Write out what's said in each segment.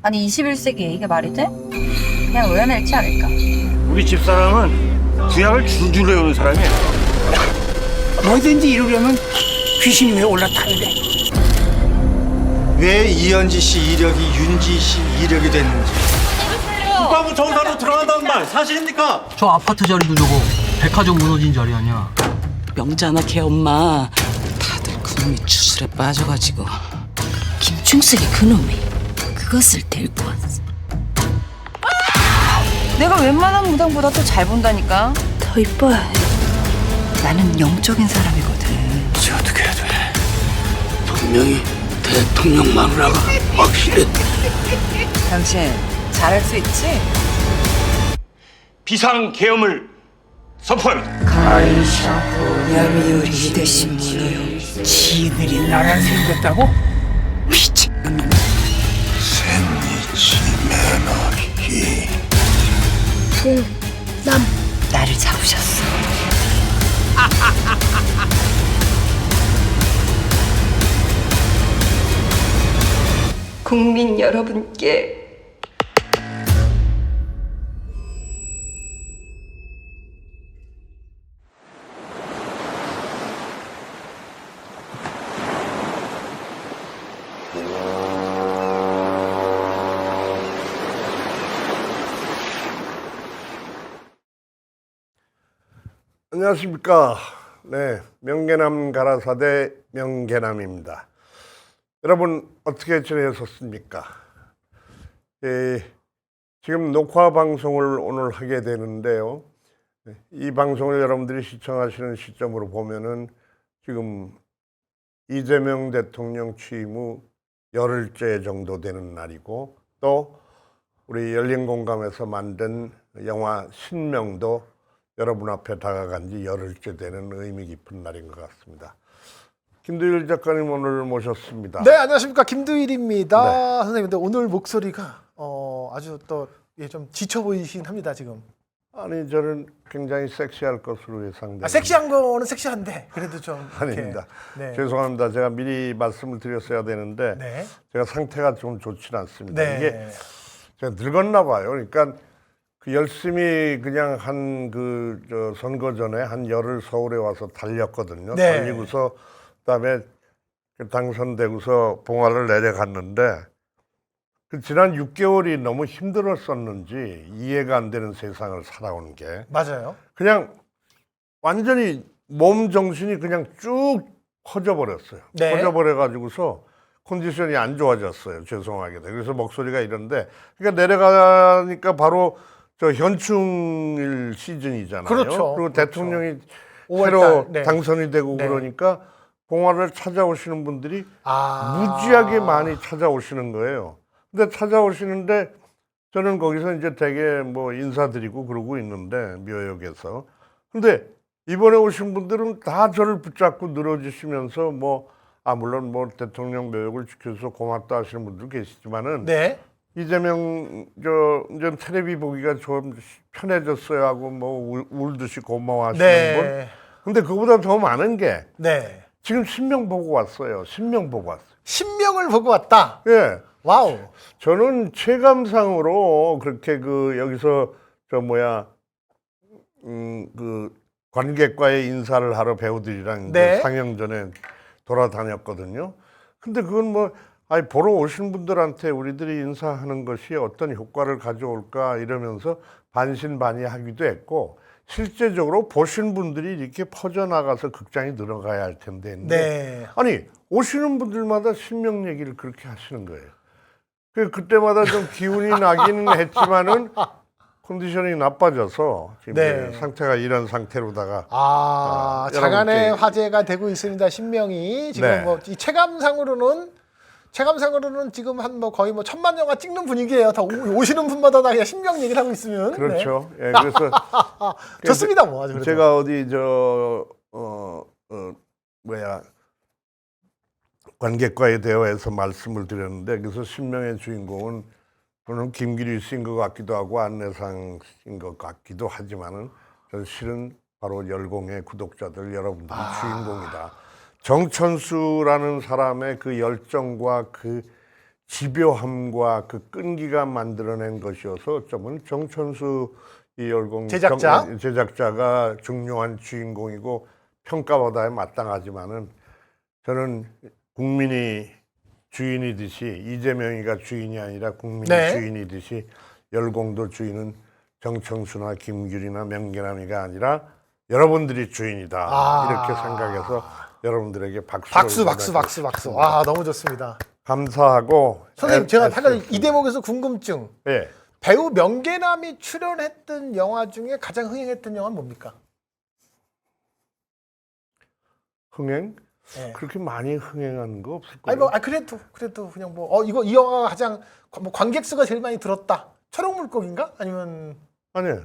아니 21세기에 이게 말이 돼? 그냥 외워낼지 않을까? 우리 집사람은 구약을 줄줄 외우는 사람이야. 뭐든지 이루려면 귀신이 왜 올라타는데? 왜 이현지 씨 이력이 윤지 씨 이력이 됐는지. 국방부 정사로 들어간다는 말 사실입니까? 저 아파트 자리도 저거 백화점 무너진 자리 아니야. 명자나 걔 엄마 다들 그놈이 추술에 빠져가지고 김충석이 그놈이 그것을 데리고 왔어. 내가 웬만한 무당보다 더 잘 본다니까. 더 이뻐야 해. 나는 영적인 사람이거든. 이제 어떻게 해야 돼? 분명히 대통령 마누라가 확실해. 당신 잘할 수 있지? 비상 계엄을 선포합니다. 야미요리 이대신 무너요. 지들이 나라 생겼다고? 미친. 나를 잡으셨어. 국민 여러분께 안녕하십니까. 네, 명계남 가라사대 명계남입니다. 여러분 어떻게 지내셨습니까? 지금 녹화 방송을 오늘 하게 되는데요. 이 방송을 여러분들이 시청하시는 시점으로 보면은 지금 이재명 대통령 취임 후 열흘째 정도 되는 날이고, 또 우리 열린공감에서 만든 영화 신명도 여러분 앞에 다가간 지 열흘째 되는 의미 깊은 날인 것 같습니다. 김두일 작가님 오늘 모셨습니다. 네, 안녕하십니까, 김두일입니다. 네. 선생님, 근데 오늘 목소리가 아주 또 좀 지쳐 보이긴 합니다, 지금. 아니, 저는 굉장히 섹시할 것으로 예상됩니다. 섹시한 거는 섹시한데 그래도 좀 이렇게. 아닙니다. 네. 죄송합니다. 제가 미리 말씀을 드렸어야 되는데 네. 제가 상태가 좀 좋진 않습니다. 네. 이게 제가 늙었나 봐요. 그러니까 그 열심히 그냥 한 그 선거 전에 한 열흘 서울에 와서 달렸거든요. 네. 달리고서 그다음에 당선되고서 봉화를 내려갔는데 그 지난 6개월이 너무 힘들었었는지 이해가 안 되는 세상을 살아온 게 맞아요. 그냥 완전히 몸 정신이 그냥 쭉 퍼져버렸어요. 네. 퍼져버려가지고서 컨디션이 안 좋아졌어요. 죄송하게도. 그래서 목소리가 이런데, 그러니까 내려가니까 바로 저 현충일 시즌이잖아요. 그렇죠. 그리고 그렇죠. 대통령이 5월 새로 달, 네. 당선이 되고 네. 그러니까 봉화를 찾아오시는 분들이 아. 무지하게 많이 찾아오시는 거예요. 근데 찾아오시는데 저는 거기서 이제 되게 뭐 인사드리고 그러고 있는데, 묘역에서. 근데 이번에 오신 분들은 다 저를 붙잡고 늘어지시면서 물론 대통령 묘역을 지켜줘서 고맙다 하시는 분들 계시지만은 네. 이재명 이제 텔레비 보기가 좀 편해졌어요 하고 울듯이 고마워하시는 분. 네. 근데 그보다 더 많은 게 네. 지금 신명 보고 왔어요. 신명 보고 왔어요. 신명을 보고 왔다. 예. 와우. 저는 체감상으로 그렇게 여기서 관객과의 인사를 하러 배우들이랑 네. 이제 상영 전에 돌아다녔거든요. 근데 그건 보러 오신 분들한테 우리들이 인사하는 것이 어떤 효과를 가져올까 이러면서 반신반의하기도 했고, 실제적으로 보신 분들이 이렇게 퍼져나가서 극장에 들어가야 할 텐데. 네. 아니, 오시는 분들마다 신명 얘기를 그렇게 하시는 거예요. 그때마다 좀 기운이 나기는 했지만은 컨디션이 나빠져서 지금 네. 상태가 이런 상태로다가 장안의 여러분께- 화제가 되고 있습니다. 신명이 지금 네. 이 체감상으로는 지금 한 거의 1,000만 영화 찍는 분위기예요. 다 오시는 분마다 다 그냥 신명 얘기를 하고 있으면. 그렇죠. 예, 그래서 네. 좋습니다, 뭐 아주 그래도. 제가 어디 관객과의 대화에서 말씀을 드렸는데, 그래서 신명의 주인공은 저는 김기리 씨인 것 같기도 하고 안내상 씨인 것 같기도 하지만은 저는 실은 바로 열공의 구독자들 여러분들이 주인공이다. 정천수라는 사람의 그 열정과 그 집요함과 그 끈기가 만들어낸 것이어서 어쩌면 정천수 이 열공 제작자가 중요한 주인공이고 평가받아야 마땅하지만은 저는 국민이 주인이듯이 이재명이가 주인이 아니라 국민이 네. 주인이듯이 열공도 주인은 정청수나 김규리나 명계남이가 아니라 여러분들이 주인이다 이렇게 생각해서 여러분들에게 박수. 와, 너무 좋습니다. 감사하고 선생님, 제가 한 가지 이 대목에서 궁금증. 예. 배우 명계남이 출연했던 영화 중에 가장 흥행했던 영화는 뭡니까? 흥행? 네. 그렇게 많이 흥행한 거 없을 아니 거예요. 뭐 그래도 그냥 뭐 이 영화가 가장 뭐 관객 수가 제일 많이 들었다. 초록물고기인가? 아니면 아니에요.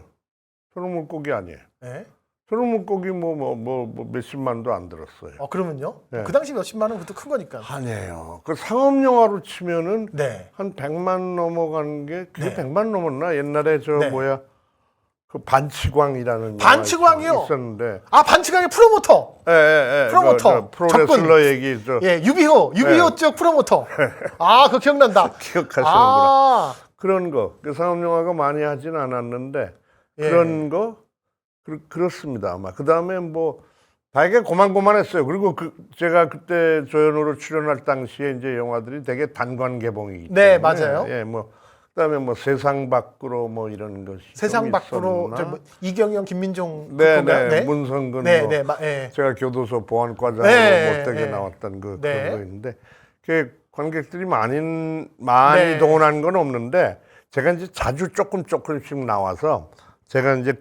초록물고기 아니에요. 네. 초록물고기 뭐 몇십만도 안 들었어요. 그러면요? 네. 그 당시 몇십만 원 그것도 큰 거니까. 아니에요. 그 상업 영화로 치면은 네. 한 100만 넘어간 게 그게 네. 100만 넘었나? 옛날에 저 네. 그 반치광이라는 반치광이요? 영화 있었는데. 반치광의 프로모터. 예. 프로모터. 프로레슬러 얘기 유비호 네. 쪽 프로모터. 그거 기억난다. 기억하시는구나. 그런 거. 그 상업 영화가 많이 하진 않았는데 그런 거 그렇습니다. 아마 그다음에 뭐 되게 고만고만했어요. 그리고 제가 그때 조연으로 출연할 당시에 이제 영화들이 되게 단관 개봉이기 때문에 네, 맞아요. 예, 뭐 그다음에 뭐 세상 밖으로 뭐 이런 것이 세상 좀 밖으로 있었나? 이경영, 김민종 네, 문성근 제가 교도소 보안과장으로 못되게 나왔던 그런 거 있는데 그 관객들이 많이 동원한 건 없는데 제가 이제 자주 조금씩 나와서 제가 이제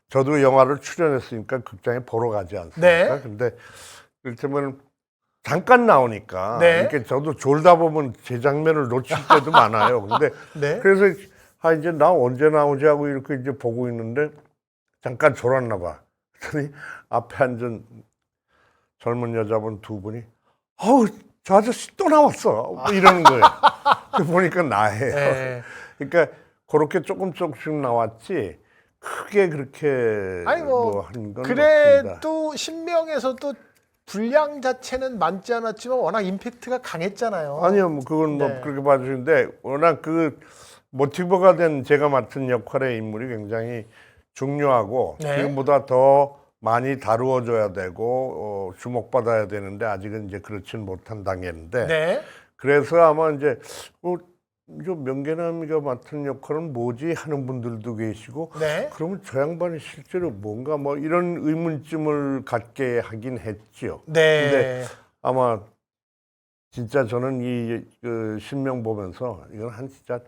저도 영화를 출연했으니까 극장에 보러 가지 않습니까? 근데 이를테면 잠깐 나오니까 이렇게 저도 졸다 보면 제 장면을 놓칠 때도 많아요. 근데 그래서 이제 나 언제 나오지 하고 이렇게 이제 보고 있는데 잠깐 졸았나 봐. 그랬더니 앞에 앉은 젊은 여자분 두 분이 저 아저씨 또 나왔어. 뭐 이러는 거예요. 보니까 나예요. 그러니까 그렇게 조금씩 나왔지 크게 그렇게 하는 건 그래도 없습니다. 신명에서도 분량 자체는 많지 않았지만 워낙 임팩트가 강했잖아요. 아니요, 뭐 그건 뭐 그렇게 봐주시는데 워낙 그 모티브가 된 제가 맡은 역할의 인물이 굉장히 중요하고 지금보다 더 많이 다루어져야 되고 주목받아야 되는데 아직은 이제 그렇진 못한 단계인데 그래서 아마 이제 명계남이가 맡은 역할은 뭐지 하는 분들도 계시고 그러면 저 양반이 실제로 뭔가 뭐 이런 의문점을 갖게 하긴 했죠. 근데 아마 진짜 저는 이 신명 보면서 이건 한 진짜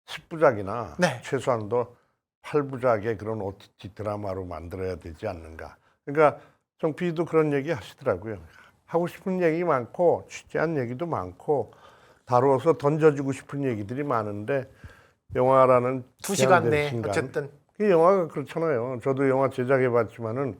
10부작이나 최소한도 8부작의 그런 OTT 드라마로 만들어야 되지 않는가. 그러니까 정PD도 그런 얘기 하시더라고요. 하고 싶은 얘기 많고 취재한 얘기도 많고 다루어서 던져주고 싶은 얘기들이 많은데 영화라는 2시간 내 어쨌든 그 영화가 그렇잖아요. 저도 영화 제작해봤지만은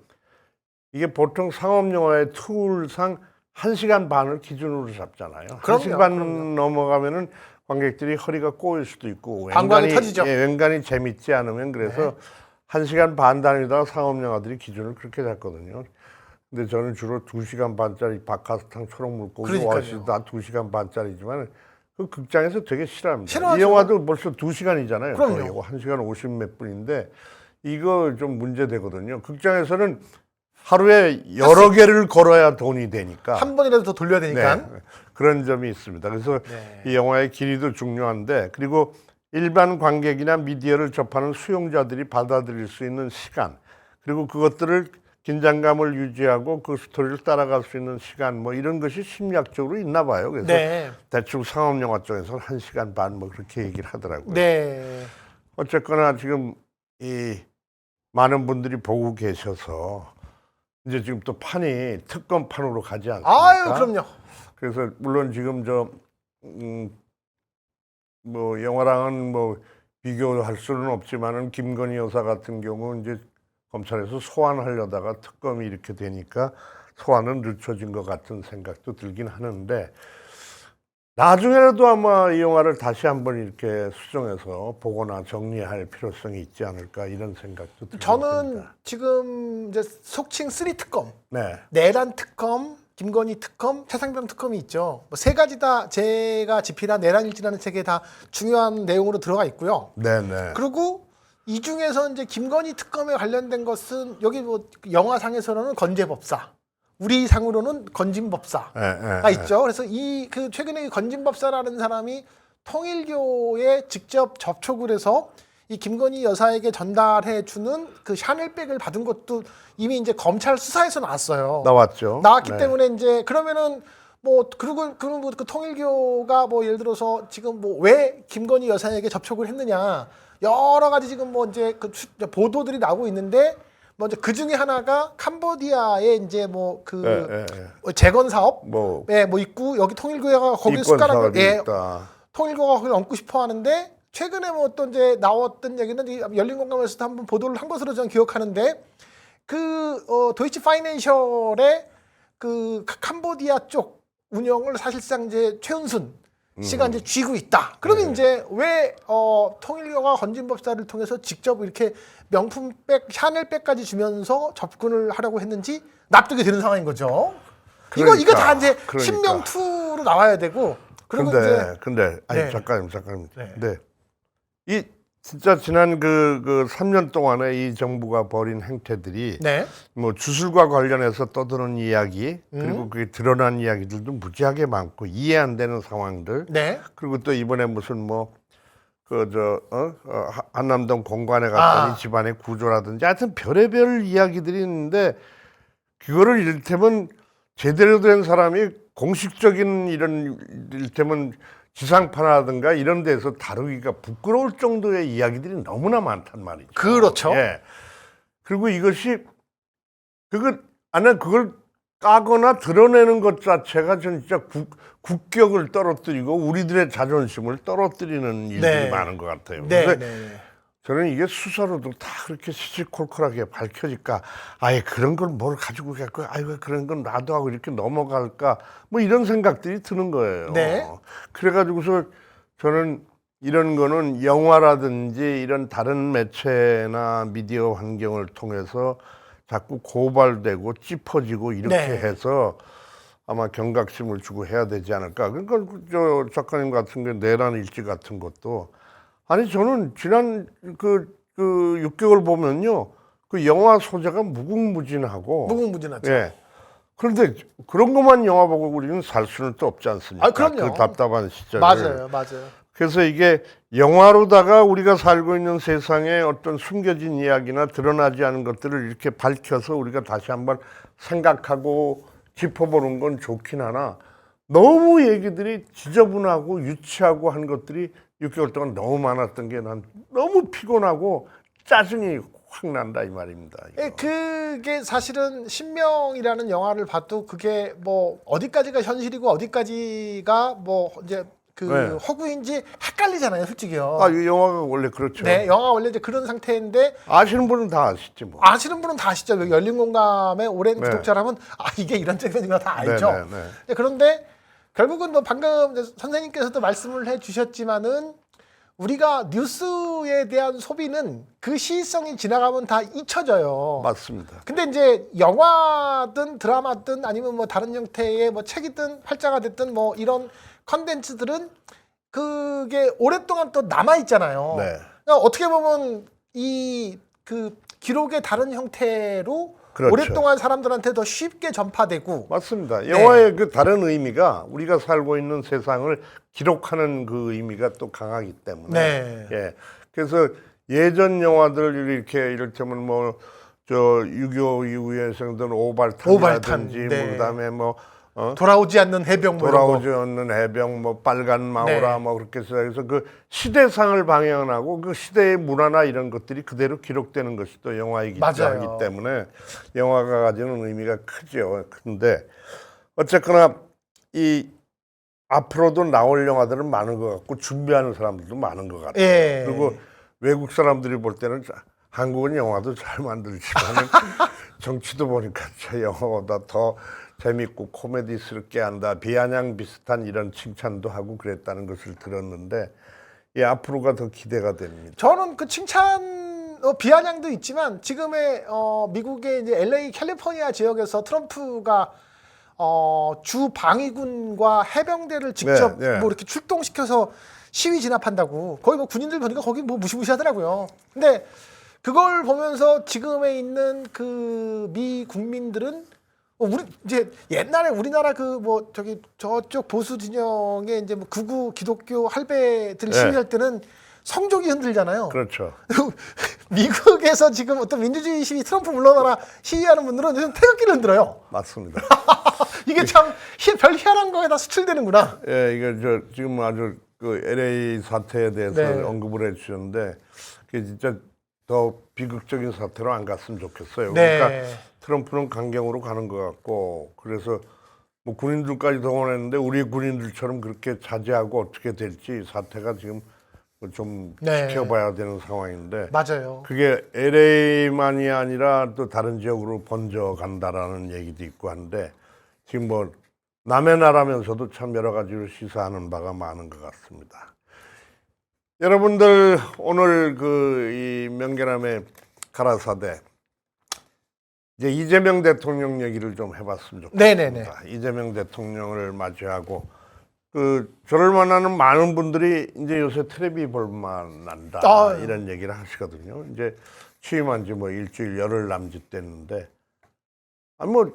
이게 보통 상업 영화의 툴상 1시간 반을 기준으로 잡잖아요. 1시간 반 넘어가면은 관객들이 허리가 꼬일 수도 있고 방광이 터지죠. 웬간히 재밌지 않으면 그래서 1시간 반 단위다가 상업 영화들이 기준을 그렇게 잡거든요. 근데 저는 주로 2시간 반짜리 박하스탕 초록물고기 오아시스 다 2시간 반짜리지만 그 극장에서 되게 싫어합니다. 이 영화도 벌써 2시간이잖아요. 그럼요. 1시간 50 몇 분인데 이거 좀 문제되거든요. 극장에서는 하루에 여러 개를 걸어야 돈이 되니까 한 번이라도 더 돌려야 되니까 그런 점이 있습니다. 그래서 이 영화의 길이도 중요한데 그리고 일반 관객이나 미디어를 접하는 수용자들이 받아들일 수 있는 시간 그리고 그것들을 긴장감을 유지하고 그 스토리를 따라갈 수 있는 시간 뭐 이런 것이 심리학적으로 있나 봐요. 그래서 대충 상업 영화 쪽에서는 1시간 반 뭐 그렇게 얘기를 하더라고요. 어쨌거나 지금 이 많은 분들이 보고 계셔서 이제 지금 또 판이 특검판으로 가지 않습니까? 그럼요. 그래서 물론 지금 뭐 영화랑은 뭐 비교할 수는 없지만은 김건희 여사 같은 경우 이제 검찰에서 소환하려다가 특검이 이렇게 되니까 소환은 늦춰진 것 같은 생각도 들긴 하는데 나중에라도 아마 이 영화를 다시 한번 이렇게 수정해서 보거나 정리할 필요성이 있지 않을까 이런 생각도 듭니다. 저는 지금 이제 속칭 3특검, 네. 내란 특검, 김건희 특검, 최상병 특검이 있죠. 뭐 세 가지 다 제가 집필한 내란일지라는 책에 다 중요한 내용으로 들어가 있고요. 네네. 그리고 이 중에서 이제 김건희 특검에 관련된 것은 여기 뭐 영화상에서는 건재법사, 우리 상으로는 건진법사가 있죠. 그래서 이 그 최근에 이 건진법사라는 사람이 통일교에 직접 접촉을 해서 이 김건희 여사에게 전달해 주는 그 샤넬백을 받은 것도 이미 이제 검찰 수사에서 나왔어요. 나왔기 네. 때문에 이제 그러면은 뭐 그리고 그 통일교가 뭐 예를 들어서 지금 뭐 왜 김건희 여사에게 접촉을 했느냐 여러 가지 지금 뭐 이제 그 보도들이 나오고 있는데 뭐 이제 그 중에 하나가 캄보디아의 이제 뭐 그 재건 사업 뭐 있고 여기 통일교가 거기 숟가락을 통일교가 거기를 얹고 싶어 하는데 최근에 뭐 또 이제 나왔던 얘기는 이 열린공감에서도 한번 보도를 한 것으로 저는 기억하는데 그 도이치 파이낸셜의 그 캄보디아 쪽 운영을 사실상 이제 최은순 씨가 이제 쥐고 있다. 그러면 이제 왜 통일교가 건진법사를 통해서 직접 이렇게 명품백, 샤넬백까지 주면서 접근을 하려고 했는지 납득이 되는 상황인 거죠. 이거 다 이제 신명투로 나와야 되고. 그리고 근데 아니 잠깐만. 네. 이 진짜 지난 그 3년 동안에 이 정부가 벌인 행태들이 뭐 주술과 관련해서 떠드는 이야기 그리고 그게 드러난 이야기들도 무지하게 많고 이해 안 되는 상황들 그리고 또 이번에 무슨 뭐 한남동 공관에 갔더니 집안의 구조라든지 하여튼 별의별 이야기들이 있는데 그거를 이를테면 제대로 된 사람이 공식적인 이런 이를테면 지상파라든가 이런 데서 다루기가 부끄러울 정도의 이야기들이 너무나 많단 말이죠. 그렇죠. 예. 그리고 이것이 나는 그걸 까거나 드러내는 것 자체가 진짜 국격을 떨어뜨리고 우리들의 자존심을 떨어뜨리는 일들이 많은 것 같아요. 저는 이게 수사로도 다 그렇게 시시콜콜하게 밝혀질까? 아예 그런 걸 뭘 가지고 갈까? 아이고 그런 건 나도 하고 이렇게 넘어갈까? 뭐 이런 생각들이 드는 거예요. 그래가지고서 저는 이런 거는 영화라든지 이런 다른 매체나 미디어 환경을 통해서 자꾸 고발되고 짚어지고 이렇게 해서 아마 경각심을 주고 해야 되지 않을까? 그러니까 저 작가님 같은 게 내란 일지 같은 것도 아니 저는 지난 그 6개월 보면요 그 영화 소재가 무궁무진하죠. 그런데 그런 것만 영화 보고 우리는 살 수는 또 없지 않습니까? 그럼요. 그 답답한 시절을. 맞아요. 그래서 이게 영화로다가 우리가 살고 있는 세상에 어떤 숨겨진 이야기나 드러나지 않은 것들을 이렇게 밝혀서 우리가 다시 한번 생각하고 짚어보는 건 좋긴 하나 너무 얘기들이 지저분하고 유치하고 한 것들이 6개월 동안 너무 많았던 게 난 너무 피곤하고 짜증이 확 난다 이 말입니다. 그게 사실은 신명이라는 영화를 봐도 그게 뭐 어디까지가 현실이고 어디까지가 뭐 이제 허구인지 헷갈리잖아요, 솔직히요. 이 영화가 원래 그렇죠. 영화가 원래 이제 그런 상태인데 아시는 분은 다 아시지 뭐. 아시는 분은 다 아시죠. 열린공감의 오랜 구독자라면 이게 이런 장면이구나 다 알죠. 그런데 결국은 뭐 방금 선생님께서도 말씀을 해주셨지만은 우리가 뉴스에 대한 소비는 그 시의성이 지나가면 다 잊혀져요. 맞습니다. 근데 이제 영화든 드라마든 아니면 뭐 다른 형태의 뭐 책이든 활자가 됐든 뭐 이런 컨텐츠들은 그게 오랫동안 또 남아 있잖아요. 그러니까 어떻게 보면 이 그 기록의 다른 형태로 오랫동안 사람들한테 더 쉽게 전파되고 맞습니다. 영화의 그 다른 의미가 우리가 살고 있는 세상을 기록하는 그 의미가 또 강하기 때문에 그래서 예전 영화들 이렇게 이를테면 뭐 6.25 이후에 생긴 오발탄이라든지 뭐 그다음에 뭐 돌아오지 않는 해병 뭐 빨간 마오라 뭐 그렇게 해서 그래서 그 시대상을 방영하고 그 시대의 문화나 이런 것들이 그대로 기록되는 것이 또 영화이기 때문에 영화가 가지는 의미가 크죠. 근데 어쨌거나 이 앞으로도 나올 영화들은 많은 것 같고 준비하는 사람들도 많은 것 같아요. 그리고 외국 사람들이 볼 때는 한국은 영화도 잘 만들지만 정치도 보니까 저 영화보다 더 재밌고 코미디스럽게 한다. 비아냥 비슷한 이런 칭찬도 하고 그랬다는 것을 들었는데 앞으로가 더 기대가 됩니다. 저는 그 칭찬 비아냥도 있지만 지금의 미국의 이제 LA 캘리포니아 지역에서 트럼프가 주 방위군과 해병대를 직접 네, 네. 뭐 이렇게 출동시켜서 시위 진압한다고 거의 뭐 군인들 보니까 거기 뭐 무시무시하더라고요. 근데 그걸 보면서 지금에 있는 그 미 국민들은 우리 이제 옛날에 우리나라 그 뭐 저기 저쪽 보수 진영의 이제 뭐 극우 기독교 할배들 시위할 때는 성적이 흔들잖아요. 그렇죠. 미국에서 지금 어떤 민주주의 시위 트럼프 물러나라 시위하는 분들은 요즘 태극기를 흔들어요. 맞습니다. 이게 참 별 희한한 거에다 수출되는구나. 예, 이게 저 지금 아주 그 LA 사태에 대해서 네. 언급을 해주셨는데 그게 진짜 더 비극적인 사태로 안 갔으면 좋겠어요. 네. 그러니까 트럼프는 강경으로 가는 것 같고 그래서 뭐 군인들까지 동원했는데 우리 군인들처럼 그렇게 자제하고 어떻게 될지 사태가 지금 좀 네. 지켜봐야 되는 상황인데 맞아요. 그게 LA만이 아니라 또 다른 지역으로 번져 간다라는 얘기도 있고 한데 지금 뭐 남의 나라면서도 참 여러 가지로 시사하는 바가 많은 것 같습니다. 여러분들 오늘 그 이 명계남의 가라사대 이제 이재명 대통령 얘기를 좀 해봤으면 좋겠습니다. 네네네. 이재명 대통령을 맞이하고 그 저를 만나는 많은 분들이 이제 요새 텔레비 볼만 난다 이런 얘기를 하시거든요. 이제 취임한 지 뭐 일주일 열흘 남짓 됐는데 뭐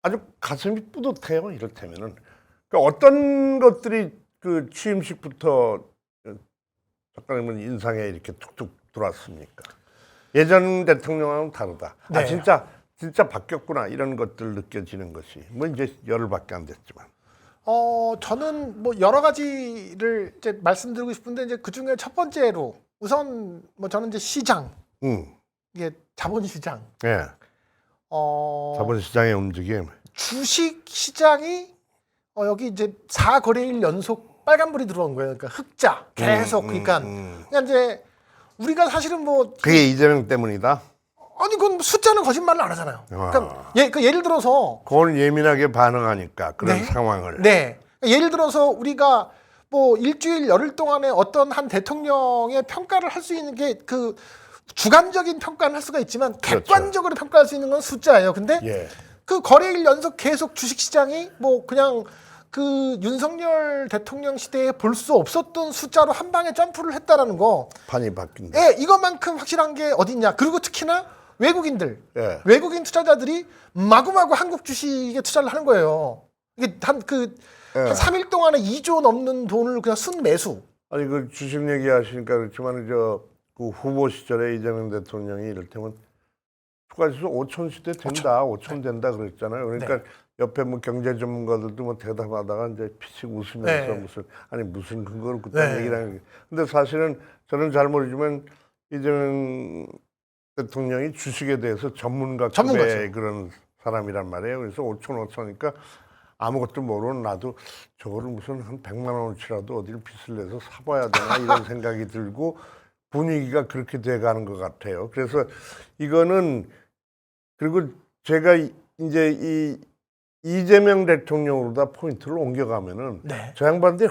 아주 가슴이 뿌듯해요. 이를테면은 그러니까 어떤 것들이 그 취임식부터 작가님은 인상에 이렇게 툭툭 들어왔습니까? 예전 대통령하고는 다르다. 네. 아 진짜 바뀌었구나 이런 것들 느껴지는 것이 뭐 이제 열흘밖에 안 됐지만. 저는 뭐 여러 가지를 이제 말씀드리고 싶은데 이제 그 중에 첫 번째로 우선 뭐 저는 이제 시장 이게 자본시장. 예. 자본시장의 움직임. 주식 시장이 여기 이제 4거래일 연속 빨간불이 들어온 거예요. 그러니까 흑자 계속 그러니까 이제 우리가 사실은 뭐 그게 이재명 때문이다. 아니 그건 숫자는 거짓말을 안 하잖아요. 그러니까 예를 들어서 그걸 예민하게 반응하니까 그런 네. 상황을. 네. 예를 들어서 우리가 뭐 일주일 열흘 동안에 어떤 한 대통령의 평가를 할 수 있는 게 그 주관적인 평가는 할 수가 있지만 객관적으로 평가할 수 있는 건 숫자예요. 근데 예. 그 거래일 연속 계속 주식시장이 뭐 그냥 그 윤석열 대통령 시대에 볼 수 없었던 숫자로 한 방에 점프를 했다라는 거. 판이 바뀐다. 예, 이것만큼 확실한 게 어딨냐. 그리고 특히나 외국인들, 예. 외국인 투자자들이 마구마구 한국 주식에 투자를 하는 거예요. 이게 한 3일 동안에 2조 넘는 돈을 그냥 순매수. 아니 그 주식 얘기하시니까 그렇지만 그 후보 시절에 이재명 대통령이 이를테면 추가지수 5천 시대 된다, 5천 된다 그랬잖아요. 그러니까 옆에 뭐 경제 전문가들도 뭐 대답하다가 이제 피식 웃으면서 무슨 근거로 그딴 얘기를 하는 게. 근데 사실은 저는 잘 모르지만 이재명 대통령이 주식에 대해서 전문가급의 그런 사람이란 말이에요. 그래서 5천이니까 아무것도 모르는 나도 저거를 무슨 한 100만 원어치라도 어디를 빚을 내서 사봐야 되나 이런 생각이 들고 분위기가 그렇게 돼가는 것 같아요. 그래서 이거는 그리고 제가 이제 이 이재명 대통령으로다 포인트를 옮겨가면은 저 양반이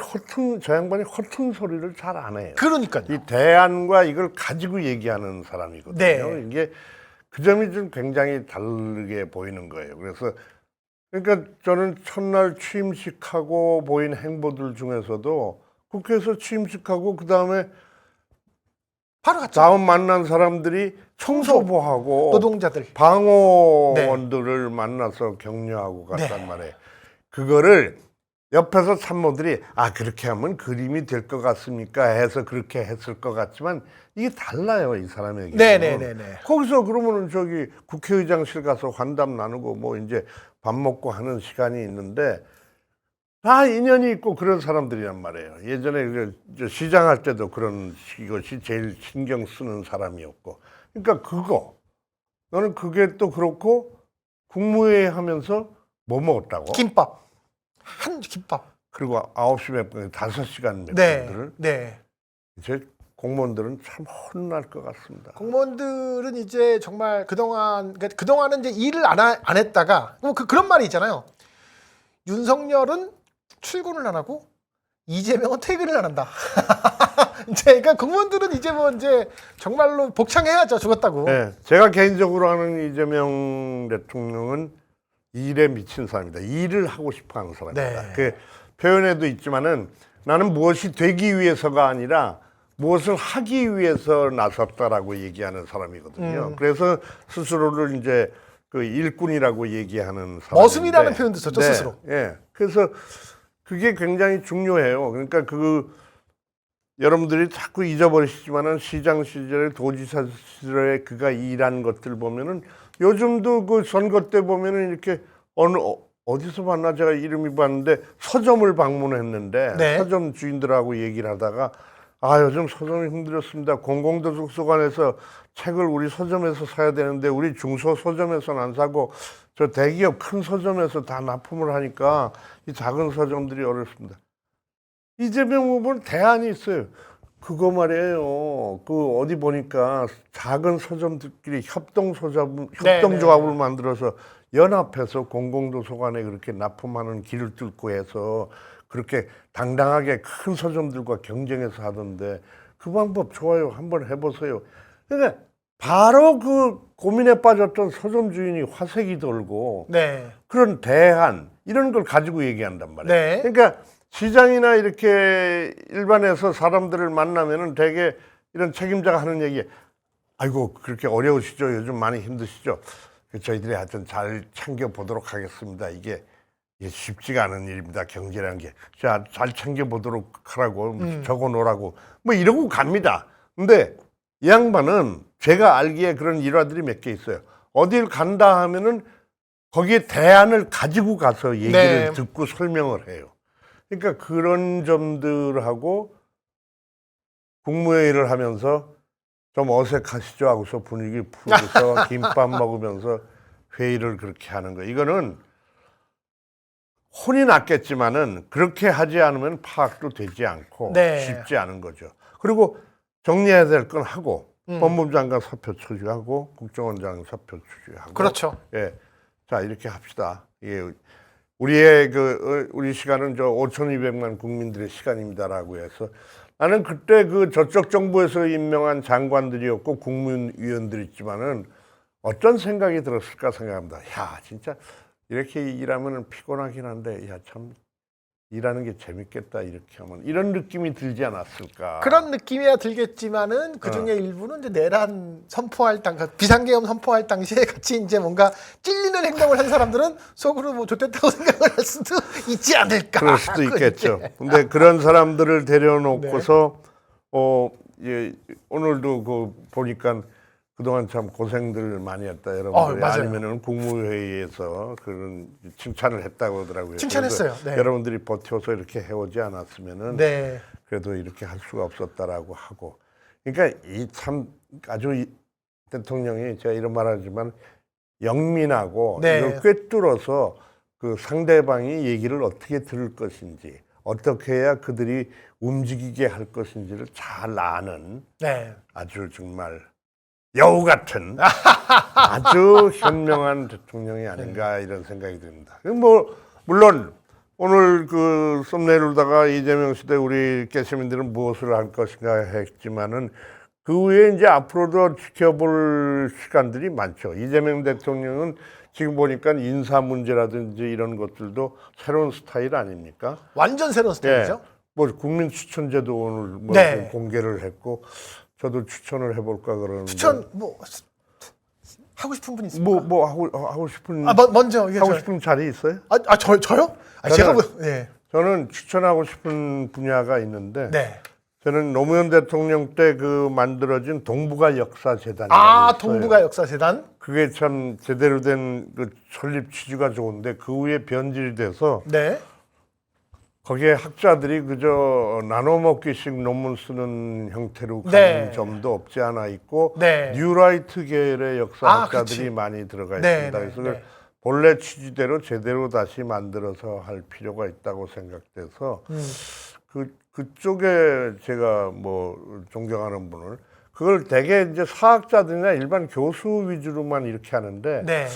허튼 소리를 잘 안 해요. 그러니까요. 이 대안과 이걸 가지고 얘기하는 사람이거든요. 네. 이게 그 점이 좀 굉장히 다르게 보이는 거예요. 그러니까 저는 첫날 취임식하고 보인 행보들 중에서도 국회에서 취임식하고 그 다음에 바로 갔죠. 다음 만난 사람들이 청소부하고 노동자들, 방호원들을 만나서 격려하고 갔단 말이에요. 그거를 옆에서 참모들이 그렇게 하면 그림이 될 것 같습니까? 해서 그렇게 했을 것 같지만 이게 달라요, 이 사람에게. 네네네네. 거기서 그러면은 저기 국회의장실 가서 환담 나누고 뭐 이제 밥 먹고 하는 시간이 있는데 다 인연이 있고 그런 사람들이란 말이에요. 예전에 시장할 때도 그런 이것이 제일 신경 쓰는 사람이었고. 그러니까 나는 그게 또 그렇고 국무회의 하면서 뭐 먹었다고? 김밥. 한 김밥. 그리고 9시 몇 분, 5시간 몇 네. 분들을. 네. 이제 공무원들은 참 혼날 것 같습니다. 공무원들은 이제 정말 그동안은 이제 일을 안 했다가 뭐 그런 말이 있잖아요. 윤석열은 출근을 안 하고 이재명은 퇴근을 안 한다. 이제 그러니까 공무원들은 이제 정말로 복창해야죠. 죽었다고. 네, 제가 개인적으로 아는 이재명 대통령은 일에 미친 사람이다. 일을 하고 싶어하는 사람이다. 네. 그 표현에도 있지만은 나는 무엇이 되기 위해서가 아니라 무엇을 하기 위해서 나섰다라고 얘기하는 사람이거든요. 그래서 스스로를 이제 그 일꾼이라고 얘기하는 사람. 머슴이라는 표현도 썼죠, 스스로. 예. 그래서 그게 굉장히 중요해요. 그러니까 그 여러분들이 자꾸 잊어버리시지만은 시장 시절에 도지사 시절에 그가 일한 것들 보면은 요즘도 그 선거 때 보면은 이렇게 어디서 봤나 제가 이름이 봤는데 서점을 방문했는데 네. 서점 주인들하고 얘기를 하다가 요즘 서점이 힘들었습니다. 공공도서관에서 책을 우리 서점에서 사야 되는데 우리 중소 서점에서는 안 사고 저 대기업 큰 서점에서 다 납품을 하니까 이 작은 서점들이 어렵습니다. 이재명 후보는 대안이 있어요. 그거 말이에요. 그 어디 보니까 작은 서점들끼리 협동조합을 만들어서 연합해서 공공도서관에 그렇게 납품하는 길을 뚫고 해서 그렇게 당당하게 큰 서점들과 경쟁해서 하던데 그 방법 좋아요. 한번 해보세요. 그러니까 바로 그 고민에 빠졌던 서점 주인이 화색이 돌고 네. 그런 대안 이런 걸 가지고 얘기한단 말이에요. 네. 그러니까 시장이나 이렇게 일반에서 사람들을 만나면은 되게 이런 책임자가 하는 얘기, 아이고 그렇게 어려우시죠? 요즘 많이 힘드시죠? 저희들이 하여튼 잘 챙겨보도록 하겠습니다. 이게 쉽지가 않은 일입니다. 경제라는 게. 자, 잘 챙겨보도록 하라고 적어놓으라고 뭐 이러고 갑니다. 근데 이 양반은 제가 알기에 그런 일화들이 몇 개 있어요. 어딜 간다 하면은 거기에 대안을 가지고 가서 얘기를 네. 듣고 설명을 해요. 그러니까 그런 점들하고 국무회의를 하면서 좀 어색하시죠 하고서 분위기 풀고서 김밥 먹으면서 회의를 그렇게 하는 거. 이거는 혼이 났겠지만은 그렇게 하지 않으면 파악도 되지 않고 네. 쉽지 않은 거죠. 그리고 정리해야 될 건 하고 법무부 장관 사표 처리하고 국정원장 사표 처리하고. 그렇죠. 예, 자 이렇게 합시다. 예, 우리의 우리 시간은 저 5,200만 국민들의 시간입니다라고 해서 나는 그때 그 저쪽 정부에서 임명한 장관들이었고 국무위원들이 있지만은 어떤 생각이 들었을까 생각합니다. 야, 진짜 이렇게 일하면은 피곤하긴 한데, 야, 참 일하는 게 재밌겠다 이렇게 하면 이런 느낌이 들지 않았을까? 그런 느낌이야 들겠지만은 그 중에 일부는 이제 내란 선포할 비상계엄 선포할 당시에 같이 이제 뭔가 찔리는 행동을 한 사람들은 속으로 뭐 좋댔다고 생각을 할 수도 있지 않을까. 그럴 수도 있겠죠. 근데 그런 사람들을 데려놓고서 예, 오늘도 그 보니까 그동안 참 고생들 많이 했다 여러분들. 아니면은 국무회의에서 그런 칭찬을 했다고 하더라고요. 칭찬했어요. 네. 여러분들이 버텨서 이렇게 해오지 않았으면은 네. 그래도 이렇게 할 수가 없었다라고 하고. 그러니까 이 참 아주 대통령이 제가 이런 말하지만 영민하고 네. 이걸 꿰뚫어서 그 상대방이 얘기를 어떻게 들을 것인지 어떻게 해야 그들이 움직이게 할 것인지를 잘 아는 네. 아주 정말 여우 같은 아주 현명한 대통령이 아닌가 이런 생각이 듭니다. 뭐 물론 오늘 그 썸네일로다가 이재명 시대 우리 개시민들은 무엇을 할 것인가 했지만은 그 후에 이제 앞으로도 지켜볼 시간들이 많죠. 이재명 대통령은 지금 보니까 인사 문제라든지 이런 것들도 새로운 스타일 아닙니까? 완전 새로운 스타일이죠. 예, 뭐 국민 추천제도 오늘 뭐 네. 공개를 했고 저도 추천을 해볼까 그러는데 추천 뭐 하고 싶은 분 있습니까? 뭐 하고 싶은 먼저 하고 싶은 자리 있어요? 저요? 제가 뭐 네. 저는 추천하고 싶은 분야가 있는데 네. 저는 노무현 대통령 때 그 만들어진 동북아 역사 재단이라고 있어요. 동북아 역사 재단. 그게 참 제대로 된 그 설립 취지가 좋은데 그 후에 변질이 돼서 네. 거기에 학자들이 그저 나눠 먹기식 논문 쓰는 형태로 가는 네. 점도 없지 않아 있고 네. 뉴라이트 계열의 역사학자들이 그치. 많이 들어가 네, 있습니다. 네, 그래서 네. 본래 취지대로 제대로 다시 만들어서 할 필요가 있다고 생각돼서 그쪽에 제가 뭐 존경하는 분을 그걸 대개 이제 사학자들이나 일반 교수 위주로만 이렇게 하는데 네.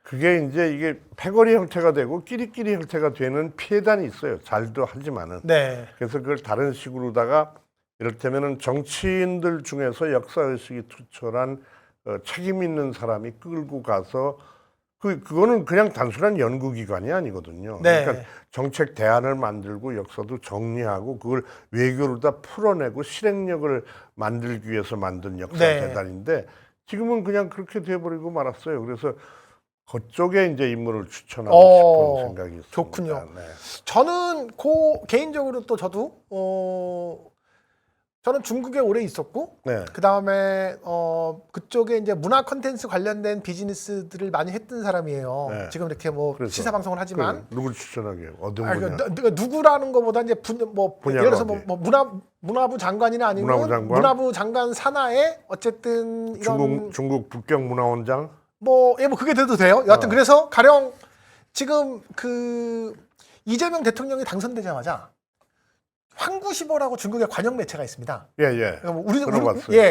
그게 이제 이게 패거리 형태가 되고 끼리끼리 형태가 되는 피해단이 있어요. 잘도 하지만은. 네. 그래서 그걸 다른 식으로다가 이를테면은 정치인들 중에서 역사의식이 투철한 책임 있는 사람이 끌고 가서 그거는 그냥 단순한 연구기관이 아니거든요. 네. 그러니까 정책 대안을 만들고 역사도 정리하고 그걸 외교로 다 풀어내고 실행력을 만들기 위해서 만든 역사재단인데 지금은 그냥 그렇게 돼버리고 말았어요. 그래서 그쪽에 이제 인물을 추천하고 싶은 생각이 있습니다. 좋군요. 네. 저는 개인적으로 또 저도 저는 중국에 오래 있었고 네. 그 다음에 그쪽에 이제 문화 콘텐츠 관련된 비즈니스들을 많이 했던 사람이에요. 네. 지금 이렇게 뭐 그래서 시사 방송을 하지만 누굴 추천하게요? 어떤 아니, 분야? 누구라는 것보다 이제 분야가 예를 들어서 어디? 뭐 문화부 장관이나 아니면 문화부 장관? 장관 산하에 어쨌든 이런 중국 북경문화원장? 뭐 그게 돼도 돼요. 여하튼 그래서 가령 지금 그 이재명 대통령이 당선되자마자 황구시보라고 중국의 관영 매체가 있습니다. 예. 우리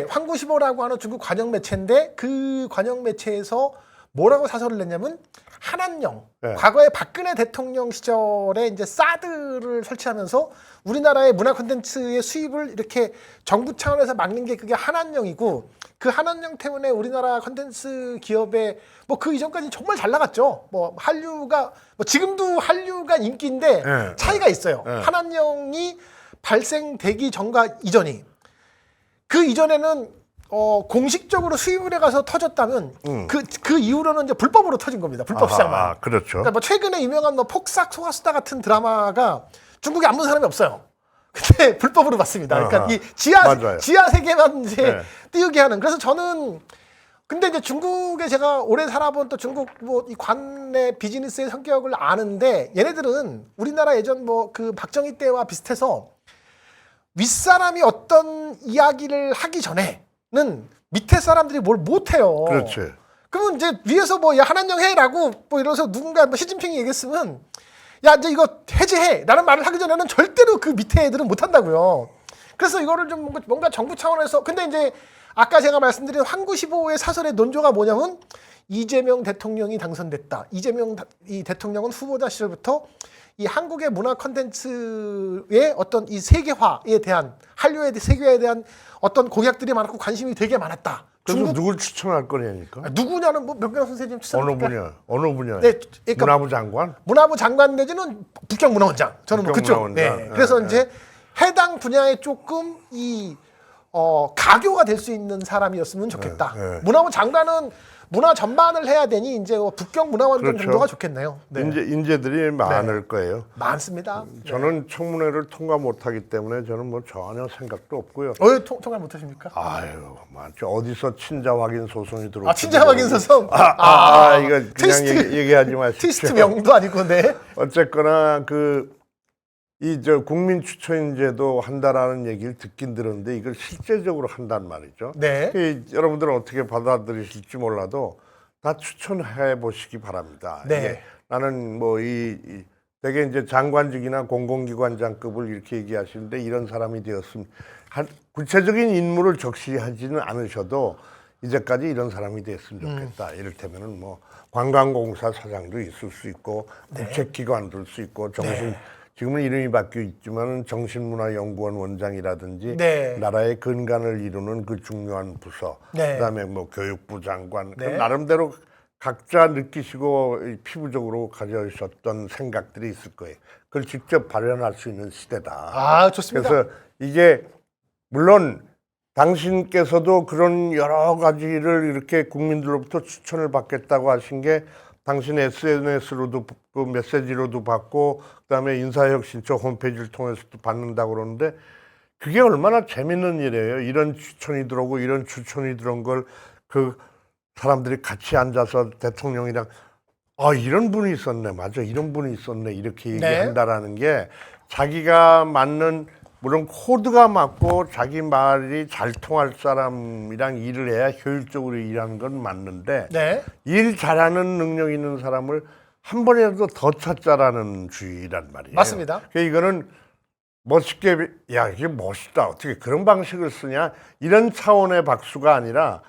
황구시보라고 하는 중국 관영 매체인데 그 관영 매체에서 뭐라고 사설을 냈냐면 한한령 네. 과거에 박근혜 대통령 시절에 이제 사드를 설치하면서 우리나라의 문화 콘텐츠의 수입을 이렇게 정부 차원에서 막는 게 그게 한한령이고 그 한한령 때문에 우리나라 콘텐츠 기업의 뭐 그 이전까지 정말 잘 나갔죠. 뭐 한류가 뭐 지금도 한류가 인기인데 네. 차이가 있어요. 네. 한한령이 발생되기 전과 이전이 그 이전에는 공식적으로 수입을 해가서 터졌다면 그 이후로는 이제 불법으로 터진 겁니다. 불법 시장만. 그렇죠. 그러니까 뭐 최근에 유명한 뭐 폭삭 소가수다 같은 드라마가 중국에 안 본 사람이 없어요. 근데 불법으로 봤습니다. 그러니까 이 지하 세계만 이제 띄우게 하는. 그래서 저는 근데 이제 중국에 제가 오래 살아본 또 중국 뭐 이 관내 비즈니스의 성격을 아는데 얘네들은 우리나라 예전 뭐 그 박정희 때와 비슷해서 윗사람이 어떤 이야기를 하기 전에는 밑에 사람들이 뭘 못해요. 그렇지. 그러면 이제 위에서 뭐 야 한한령 해라고 뭐 이러면서 누군가 뭐 시진핑이 얘기했으면 야 이제 이거 해제해 라는 말을 하기 전에는 절대로 그 밑에 애들은 못한다고요. 그래서 이거를 좀 뭔가 정부 차원에서 근데 이제 아까 제가 말씀드린 황구시보의 사설의 논조가 뭐냐면 이재명 대통령이 당선됐다. 이재명 이 대통령은 후보자 시절부터 이 한국의 문화 콘텐츠의 어떤 이 세계화에 대한 한류의 세계화에 대한 어떤 공약들이 많았고 관심이 되게 많았다. 그래서 누굴 추천할 거냐니까. 누구냐는 뭐 명경 선생님 추천합니까? 어느 분야? 네, 그러니까 문화부 장관? 문화부 장관 내지는 북경문화원장. 저는 뭐 그쪽. 북경문화원장. 네. 그래서 이제 해당 분야에 조금 이 가교가 될 수 있는 사람이었으면 좋겠다. 문화부 장관은 문화 전반을 해야 되니 이제 북경문화원장 그렇죠. 정도가 좋겠네요. 네. 인재들이 많을 거예요. 많습니다. 저는 청문회를 통과 못하기 때문에 저는 뭐 전혀 생각도 없고요. 왜 통과 못하십니까? 아유, 어디서 친자 확인 소송이 들어오고. 친자 확인 소송. 이거 그냥 트위스트, 얘기하지 마십시오. 트위스트 명도 아니고 네. 어쨌거나 국민 추천제도 한다라는 얘기를 듣긴 들었는데 이걸 실제적으로 한단 말이죠. 네. 여러분들은 어떻게 받아들이실지 몰라도 다 추천해 보시기 바랍니다. 네. 이게 나는 뭐 되게 이제 장관직이나 공공기관장급을 이렇게 얘기하시는데 이런 사람이 되었으면 구체적인 인물을 적시하지는 않으셔도 이제까지 이런 사람이 됐으면 좋겠다. 이를테면은 뭐 관광공사 사장도 있을 수 있고 국책기관도 있을 수 있고 지금은 이름이 바뀌어 있지만 정신문화연구원 원장이라든지 나라의 근간을 이루는 그 중요한 부서, 그다음에 뭐 교육부 장관, 나름대로 각자 느끼시고 피부적으로 가져오셨던 생각들이 있을 거예요. 그걸 직접 발현할 수 있는 시대다. 좋습니다. 그래서 이게 물론 당신께서도 그런 여러 가지를 이렇게 국민들로부터 추천을 받겠다고 하신 게 당신 SNS로도 그 메시지로도 받고 그다음에 인사혁신처 홈페이지를 통해서도 받는다고 그러는데 그게 얼마나 재밌는 일이에요. 이런 추천이 들어오고 이런 추천이 들어온 걸 그 사람들이 같이 앉아서 대통령이랑 이런 분이 있었네. 맞아. 이런 분이 있었네. 이렇게 얘기한다라는 게 자기가 맞는 물론 코드가 맞고 자기 말이 잘 통할 사람이랑 일을 해야 효율적으로 일하는 건 맞는데 일 잘하는 능력 있는 사람을 한 번이라도 더 찾자라는 주의란 말이에요. 맞습니다. 그러니까 이거는 멋있게 이게 멋있다. 어떻게 그런 방식을 쓰냐 이런 차원의 박수가 아니라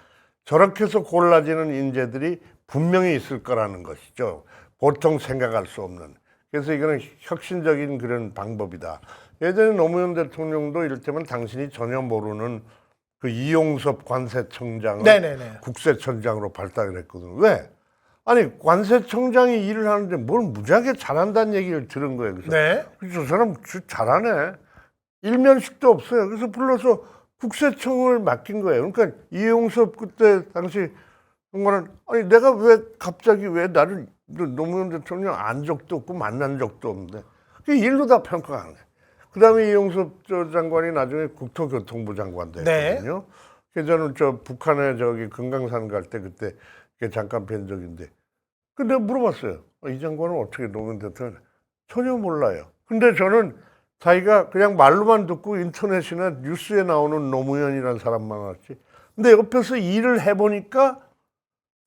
저렇게 해서 골라지는 인재들이 분명히 있을 거라는 것이죠. 보통 생각할 수 없는. 그래서 이거는 혁신적인 그런 방법이다. 예전에 노무현 대통령도 이를테면 당신이 전혀 모르는 그 이용섭 관세청장을 국세청장으로 발탁을 했거든요. 왜? 아니 관세청장이 일을 하는데 뭘 무지하게 잘한다는 얘기를 들은 거예요. 그래서 네. 저 사람 잘하네. 일면식도 없어요. 그래서 불러서 국세청을 맡긴 거예요. 그러니까 이용섭 그때 당시 정말은 아니 내가 왜 갑자기 왜 나를 노무현 대통령 안 적도 없고 만난 적도 없는데 그 일로 다 평가하는 거예요. 그다음에 이용섭 장관이 나중에 국토교통부 장관 됐거든요. 그래서 저는 저 북한에 저기 금강산 갈 때 그때 잠깐 뵌 적인데 근데 물어봤어요. 이 장관은 어떻게 노무현 대통령 전혀 몰라요. 근데 저는 자기가 그냥 말로만 듣고 인터넷이나 뉴스에 나오는 노무현이라는 사람만 알았지. 근데 옆에서 일을 해보니까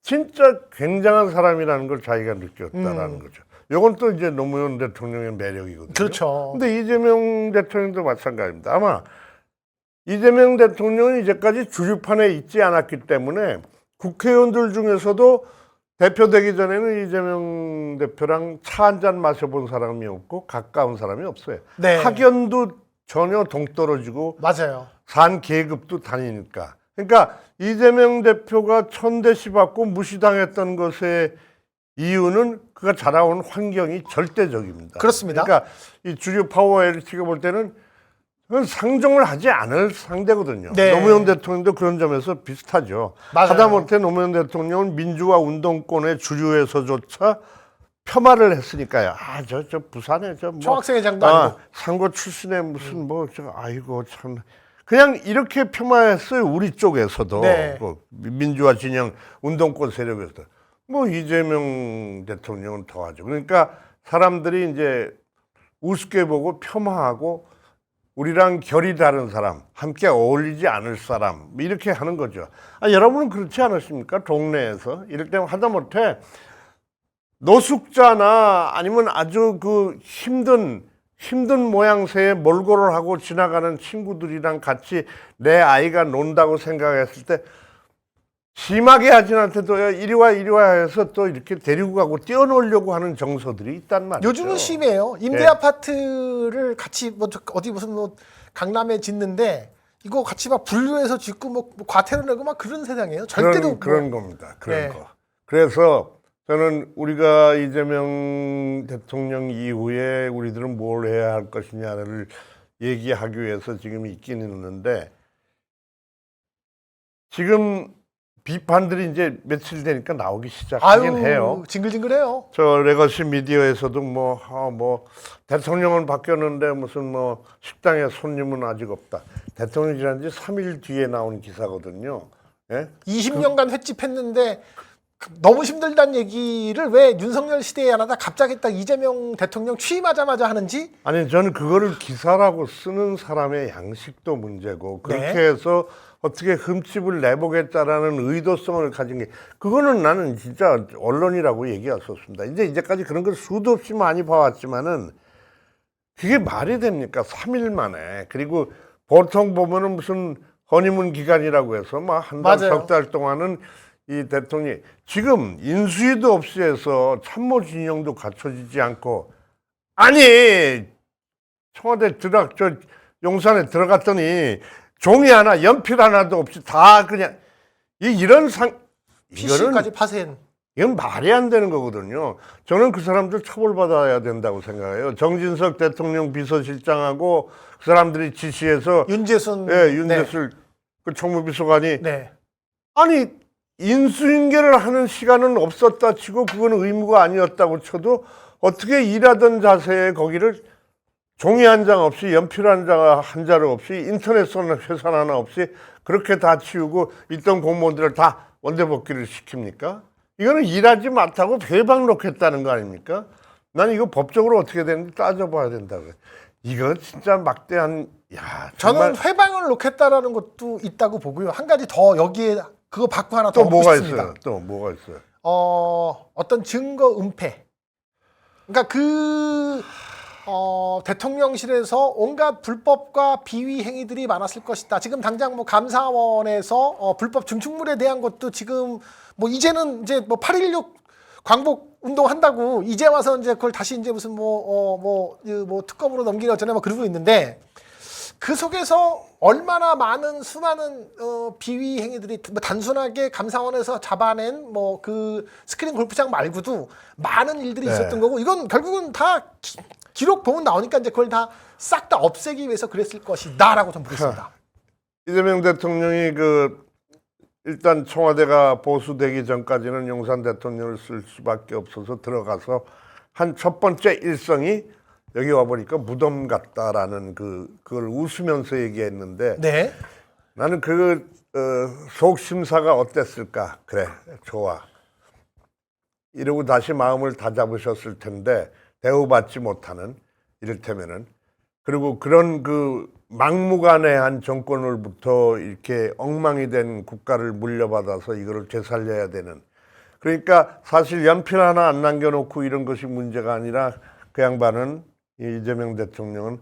진짜 굉장한 사람이라는 걸 자기가 느꼈다라는 거죠. 이건 또 이제 노무현 대통령의 매력이거든요. 그렇죠. 근데 이재명 대통령도 마찬가지입니다. 아마 이재명 대통령은 이제까지 주류판에 있지 않았기 때문에 국회의원들 중에서도 대표되기 전에는 이재명 대표랑 차 한잔 마셔본 사람이 없고 가까운 사람이 없어요. 네. 학연도 전혀 동떨어지고 맞아요. 산 계급도 다니니까. 그러니까 이재명 대표가 천대시 받고 무시당했던 것의 이유는 그가 자라온 환경이 절대적입니다. 그렇습니다. 그러니까 이 주류 파워 LT가 볼 때는 그건 상종을 하지 않을 상대거든요. 네. 노무현 대통령도 그런 점에서 비슷하죠. 맞아요. 하다못해 노무현 대통령은 민주화 운동권의 주류에서조차 폄하를 했으니까요. 아, 저 부산에 저 뭐 총학생회장도 아니고. 상고 출신의 무슨 뭐 저 아이고 참 그냥 이렇게 폄하했어요. 우리 쪽에서도 네. 그 민주화 진영 운동권 세력에서 뭐 이재명 대통령은 더하죠. 그러니까 사람들이 이제 우습게 보고 폄하하고 우리랑 결이 다른 사람, 함께 어울리지 않을 사람 이렇게 하는 거죠. 아, 여러분은 그렇지 않으십니까? 동네에서 이럴 때 하다못해 노숙자나 아니면 아주 그 힘든 모양새에 몰골을 하고 지나가는 친구들이랑 같이 내 아이가 논다고 생각했을 때 심하게 하진 않대도 이리 와 해서 또 이렇게 데리고 가고 띄워놓으려고 하는 정서들이 있단 말이죠. 요즘은 심해요. 임대 네. 아파트를 같이 뭐 어디 무슨 뭐 강남에 짓는데 이거 같이 막 분류해서 짓고 뭐 과태료 내고 막 그런 세상이에요. 절대도 그런 겁니다. 그런 네. 거. 그래서 저는 우리가 이재명 대통령 이후에 우리들은 뭘 해야 할 것이냐를 얘기하기 위해서 지금 있긴 있는데 지금 비판들이 이제 며칠 되니까 나오기 시작하긴 해요. 징글징글해요. 저 레거시 미디어에서도 뭐 대통령은 바뀌었는데 무슨 뭐 식당에 손님은 아직 없다. 대통령이 지난 지 3일 뒤에 나온 기사거든요. 예? 20년간 횟집했는데 너무 힘들다는 얘기를 왜 윤석열 시대에 안 하다 갑자기 딱 이재명 대통령 취임하자마자 하는지. 아니 저는 그거를 기사라고 쓰는 사람의 양식도 문제고 그렇게 네. 해서 어떻게 흠집을 내보겠다라는 의도성을 가진 게 그거는 나는 진짜 언론이라고 얘기할 수 없습니다. 이제까지 그런 걸 수도 없이 많이 봐왔지만은 그게 말이 됩니까? 3일 만에. 그리고 보통 보면은 무슨 허니문 기간이라고 해서 막 한 달, 맞아요. 석 달 동안은 이 대통령이 지금 인수위도 없이 해서 참모 진영도 갖춰지지 않고 아니 청와대 용산에 들어갔더니 종이 하나, 연필 하나도 없이 다 그냥 이런 PC까지 파쇄한. 이건 말이 안 되는 거거든요. 저는 그 사람들 처벌받아야 된다고 생각해요. 정진석 대통령 비서실장하고 그 사람들이 지시해서 윤재순. 윤재순 그 총무비서관이 네. 아니 인수인계를 하는 시간은 없었다 치고 그건 의무가 아니었다고 쳐도 어떻게 일하던 자세에 거기를 종이 한 장 없이 연필 한 자루 없이 인터넷 회선 하나 없이 그렇게 다 치우고 있던 공무원들을 다 원대복귀를 시킵니까? 이거는 일하지 못하고 배방 놓겠다는 거 아닙니까? 난 이거 법적으로 어떻게 되는지 따져봐야 된다고요. 이거 진짜 막대한 정말 저는 회방을 놓겠다라는 것도 있다고 보고요. 한 가지 더 여기에 그거 받고 하나 더 또 얻고 뭐가 싶습니다. 있어요? 또 뭐가 있어요? 어떤 증거 은폐. 그러니까 대통령실에서 온갖 불법과 비위 행위들이 많았을 것이다. 지금 당장 뭐 감사원에서 불법 증축물에 대한 것도 지금 뭐 이제는 이제 뭐 8.16 광복 운동 한다고 이제 와서 이제 그걸 다시 이제 무슨 뭐 특검으로 넘기려 전에 막 그러고 있는데 그 속에서 얼마나 많은 수많은 비위 행위들이 뭐 단순하게 감사원에서 잡아낸 뭐 그 스크린 골프장 말고도 많은 일들이 네. 있었던 거고 이건 결국은 다 기록 보면 나오니까 이제 그걸 다 싹 다 없애기 위해서 그랬을 것이다라고 좀 보겠습니다. 이재명 대통령이 일단 청와대가 보수되기 전까지는 용산 대통령을 쓸 수밖에 없어서 들어가서 한 첫 번째 일성이 여기 와보니까 무덤 같다라는 그걸 웃으면서 얘기했는데 네. 나는 속심사가 어땠을까? 그래, 좋아. 이러고 다시 마음을 다잡으셨을 텐데 대우받지 못하는 이를테면은 그리고 그런 막무가내한 정권으로부터 이렇게 엉망이 된 국가를 물려받아서 이거를 되살려야 되는 그러니까 사실 연필 하나 안 남겨놓고 이런 것이 문제가 아니라 그 양반은 이재명 대통령은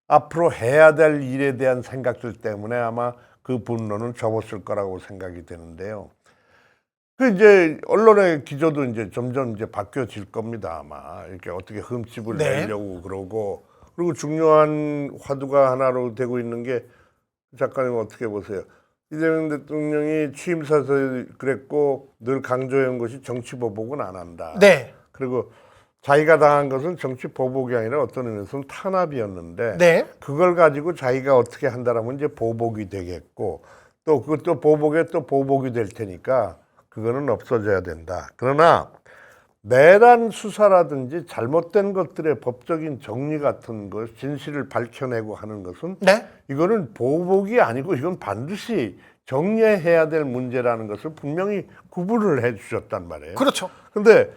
앞으로 해야 될 일에 대한 생각들 때문에 아마 그 분노는 접었을 거라고 생각이 되는데요. 이제 언론의 기조도 이제 점점 이제 바뀌어질 겁니다. 아마 이렇게 어떻게 흠집을 네. 내려고 그러고 그리고 중요한 화두가 하나로 되고 있는 게 작가님 어떻게 보세요? 이재명 대통령이 취임사에서 그랬고 늘 강조한 것이 정치 보복은 안 한다. 네. 그리고 자기가 당한 것은 정치 보복이 아니라 어떤 의미에서는 탄압이었는데 네. 그걸 가지고 자기가 어떻게 한다라면 이제 보복이 되겠고 또 그것도 보복에 또 보복이 될 테니까 그거는 없어져야 된다. 그러나 내란 수사라든지 잘못된 것들의 법적인 정리 같은 것, 진실을 밝혀내고 하는 것은 네. 이거는 보복이 아니고 이건 반드시 정리해야 될 문제라는 것을 분명히 구분을 해 주셨단 말이에요. 그렇죠. 근데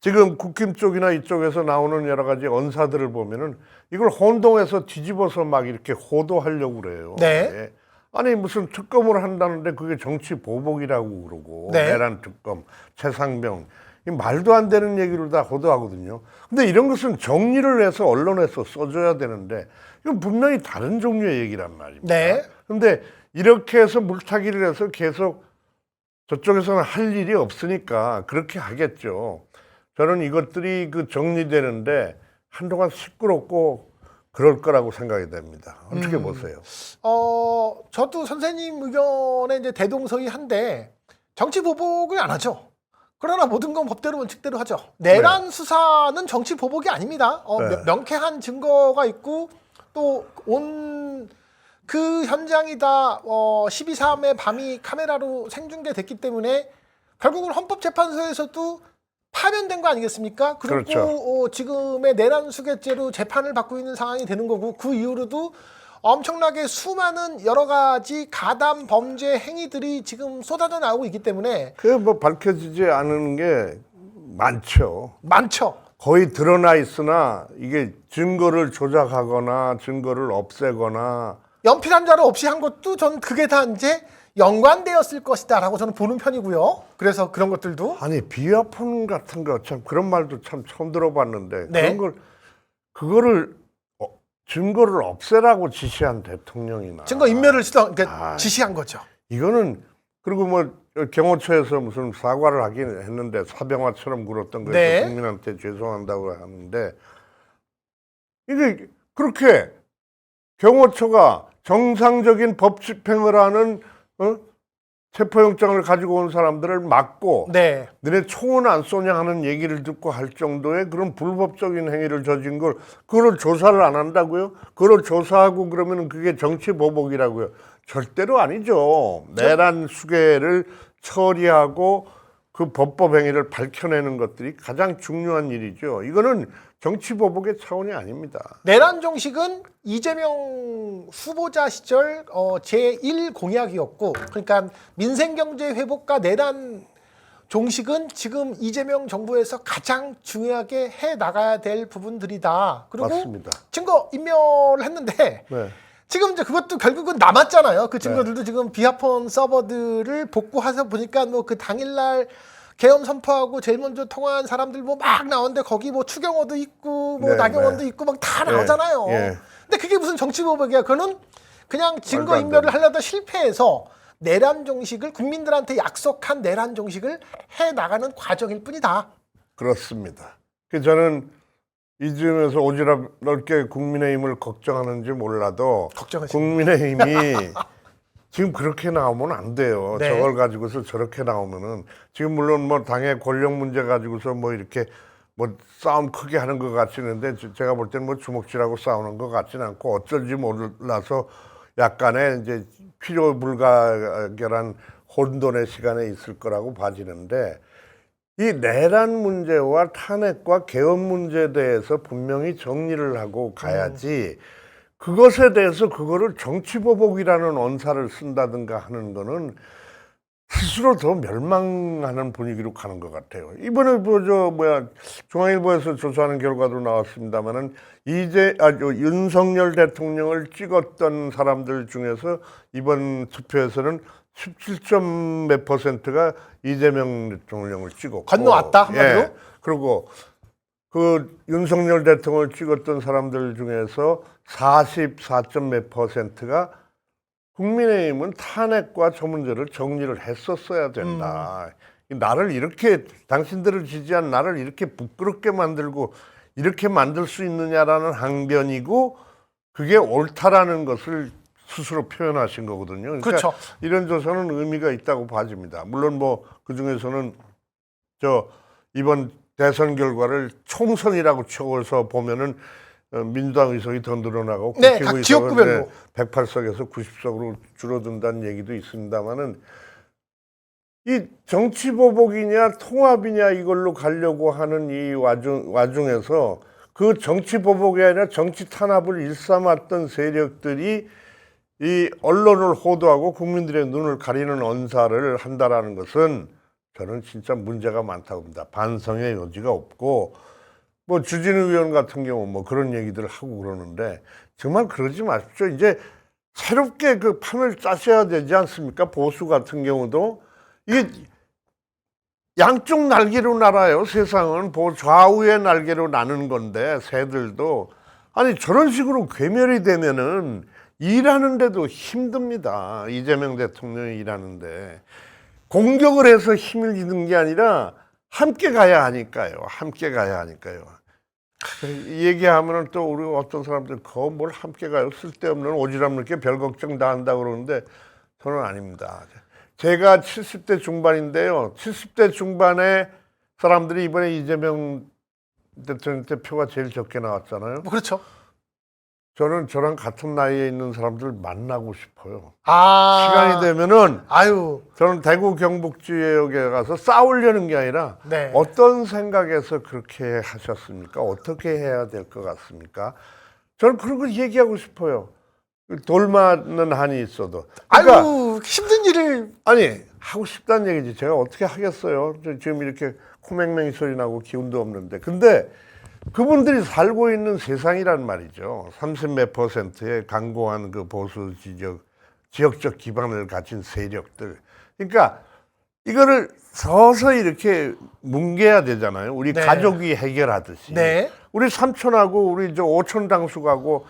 지금 국힘 쪽이나 이쪽에서 나오는 여러 가지 언사들을 보면은 이걸 혼동해서 뒤집어서 막 이렇게 호도하려고 그래요. 네. 예. 아니 무슨 특검을 한다는데 그게 정치 보복이라고 그러고 네. 내란 특검, 최상병 이 말도 안 되는 얘기를 다 호도하거든요. 근데 이런 것은 정리를 해서 언론에서 써줘야 되는데 이건 분명히 다른 종류의 얘기란 말입니다. 네. 근데 이렇게 해서 물타기를 해서 계속 저쪽에서는 할 일이 없으니까 그렇게 하겠죠. 저는 이것들이 정리되는데 한동안 시끄럽고 그럴 거라고 생각이 됩니다. 어떻게 보세요? 저도 선생님 의견에 이제 대동소이한데 정치 보복을 안 하죠. 그러나 모든 건 법대로 원칙대로 하죠. 내란 수사는 정치 보복이 아닙니다. 네. 명쾌한 증거가 있고 또 그 현장이 다 12.3의 밤이 카메라로 생중계됐기 때문에 결국은 헌법재판소에서도 파면된 거 아니겠습니까? 그리고 그렇죠. 지금의 내란 수괴죄로 재판을 받고 있는 상황이 되는 거고 그 이후로도 엄청나게 수많은 여러 가지 가담 범죄 행위들이 지금 쏟아져 나오고 있기 때문에 밝혀지지 않은 게 많죠. 많죠. 거의 드러나 있으나 이게 증거를 조작하거나 증거를 없애거나 연필 한 자루 없이 한 것도 전 그게 다 이제 연관되었을 것이다라고 저는 보는 편이고요. 그래서 그런 것들도 아니 비화폰 같은 거 참 그런 말도 참 처음 들어봤는데 네. 그거를 증거를 없애라고 지시한 대통령이나 증거 인멸을 지시한 거죠. 이거는 그리고 뭐 경호처에서 무슨 사과를 하긴 했는데 사병화처럼 굴었던 거에서 네. 국민한테 죄송한다고 하는데 이게 그렇게 경호처가 정상적인 법 집행을 하는 체포영장을 가지고 온 사람들을 막고 네. 너네 총은 안 쏘냐 하는 얘기를 듣고 할 정도의 그런 불법적인 행위를 저진 그걸 조사를 안 한다고요? 그걸 조사하고 그러면 그게 정치 보복이라고요? 절대로 아니죠. 내란 수괴를 처리하고 그 법법 행위를 밝혀내는 것들이 가장 중요한 일이죠. 이거는 정치 보복의 차원이 아닙니다. 내란 종식은 이재명 후보자 시절 제1 공약이었고 그러니까 민생경제 회복과 내란 종식은 지금 이재명 정부에서 가장 중요하게 해 나가야 될 부분들이다. 그리고 맞습니다. 증거 인멸을 했는데 네. 지금 이제 그것도 결국은 남았잖아요. 그 증거들도 지금 비하폰 서버들을 복구해서 보니까 뭐 그 당일날 계엄 선포하고 제일 먼저 통화한 사람들 뭐 막 나오는데 거기 뭐 추경호도 있고 뭐 네, 나경원도 네. 있고 막 다 네, 나오잖아요. 예. 근데 그게 무슨 정치 보복이야? 그거는 그냥 증거 말도 안 인멸을 되는. 하려다 실패해서 내란 종식을 국민들한테 약속한 내란 종식을 해 나가는 과정일 뿐이다. 그렇습니다. 저는 이쯤에서 오지랖 넓게 국민의힘을 걱정하는지 몰라도 걱정하시네. 국민의힘이 지금 그렇게 나오면 안 돼요. 네. 저걸 가지고서 저렇게 나오면은 지금 물론 뭐 당의 권력 문제 가지고서 뭐 이렇게 뭐 싸움 크게 하는 것 같지는데 제가 볼 때는 뭐 주먹질하고 싸우는 것 같지는 않고 어쩔지 몰라서 약간의 이제 필요 불가결한 혼돈의 시간에 있을 거라고 봐지는데 이 내란 문제와 탄핵과 개헌 문제에 대해서 분명히 정리를 하고 가야지 그것에 대해서 그거를 정치보복이라는 언사를 쓴다든가 하는 거는 스스로 더 멸망하는 분위기로 가는 것 같아요. 이번에 중앙일보에서 조사하는 결과도 나왔습니다만은 윤석열 대통령을 찍었던 사람들 중에서 이번 투표에서는 17점 몇 퍼센트가 이재명 대통령을 찍었고 건너왔다 한마디로. 예. 그리고 그 윤석열 대통령을 찍었던 사람들 중에서 44점 몇 퍼센트가 국민의힘은 탄핵과 저 문제를 정리를 했었어야 된다. 나를 이렇게 당신들을 지지한 나를 이렇게 부끄럽게 만들고 이렇게 만들 수 있느냐라는 항변이고 그게 옳다라는 것을 스스로 표현하신 거거든요. 그러니까 그렇죠. 이런 조사는 의미가 있다고 봐집니다. 물론 뭐 그 중에서는 이번 대선 결과를 총선이라고 쳐서 보면은 민주당 의석이 더 늘어나고 네, 각 지역구별로 108석에서 90석으로 줄어든다는 얘기도 있습니다만은 이 정치 보복이냐 통합이냐 이걸로 가려고 하는 이 와중에서 그 정치 보복이 아니라 정치 탄압을 일삼았던 세력들이 이 언론을 호도하고 국민들의 눈을 가리는 언사를 한다라는 것은 저는 진짜 문제가 많다고 봅니다. 반성의 여지가 없고 뭐 주진우 의원 같은 경우 뭐 그런 얘기들을 하고 그러는데 정말 그러지 마십시오. 이제 새롭게 그 판을 짜셔야 되지 않습니까? 보수 같은 경우도 이게 양쪽 날개로 날아요. 세상은 좌우의 날개로 나는 건데 새들도 아니 저런 식으로 괴멸이 되면은 일하는데도 힘듭니다. 이재명 대통령이 일하는데 공격을 해서 힘을 잃는 게 아니라 함께 가야 하니까요. 함께 가야 하니까요. 이 얘기하면은 또 우리 어떤 사람들 뭘 함께 가요? 쓸데없는 오지랖 넓게 별 걱정 다 한다고 그러는데 저는 아닙니다. 제가 70대 중반인데요. 70대 중반에 사람들이 이번에 이재명 대통령 때 표가 제일 적게 나왔잖아요. 뭐 그렇죠. 저는 저랑 같은 나이에 있는 사람들 만나고 싶어요. 시간이 시간이 되면은 아유. 저는 대구 경북 지역에 가서 싸우려는 게 아니라 네. 어떤 생각에서 그렇게 하셨습니까? 어떻게 해야 될 것 같습니까? 저는 그런 걸 얘기하고 싶어요. 돌 맞는 한이 있어도. 그러니까 아유 힘든 일을 아니 하고 싶다는 얘기지. 제가 어떻게 하겠어요? 지금 이렇게 코맹맹이 소리 나고 기운도 없는데. 근데 그분들이 살고 있는 세상이란 말이죠. 30몇 퍼센트의 강고한 그 보수 지역적 기반을 가진 세력들. 그러니까 이거를 서서히 이렇게 뭉개야 되잖아요. 우리 네. 가족이 해결하듯이. 네. 우리 삼촌하고 우리 오촌 당숙하고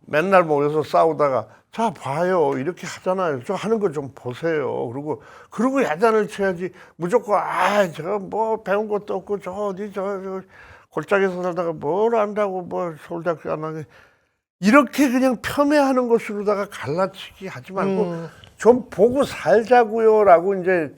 맨날 모여서 싸우다가 자 봐요 이렇게 하잖아요. 저 하는 거 좀 보세요. 그리고 야단을 쳐야지. 무조건 제가 뭐 배운 것도 없고 저 어디 저 골짜기에서 살다가 뭘 안다고 뭐 서울대학교 안 하게 이렇게 그냥 폄훼하는 것으로다가 갈라치기 하지 말고 좀 보고 살자고요라고 이제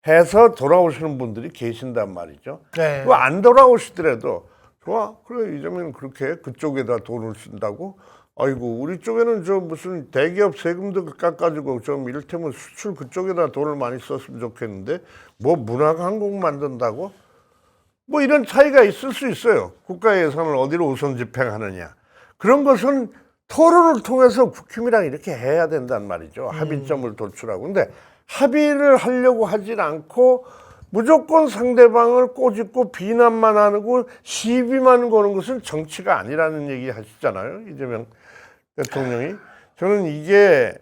해서 돌아오시는 분들이 계신단 말이죠. 네. 그거 안 돌아오시더라도 좋아 그래 이재명은 그렇게 그쪽에다 돈을 쓴다고 아이고 우리 쪽에는 저 무슨 대기업 세금도 깎아주고 좀 이를테면 수출 그쪽에다 돈을 많이 썼으면 좋겠는데 뭐 문화관광 만든다고 뭐 이런 차이가 있을 수 있어요. 국가 예산을 어디로 우선 집행하느냐. 그런 것은 토론을 통해서 국힘이랑 이렇게 해야 된단 말이죠. 합의점을 도출하고. 근데 합의를 하려고 하진 않고 무조건 상대방을 꼬집고 비난만 하고 시비만 거는 것은 정치가 아니라는 얘기 하시잖아요. 이재명 대통령이. 저는 이게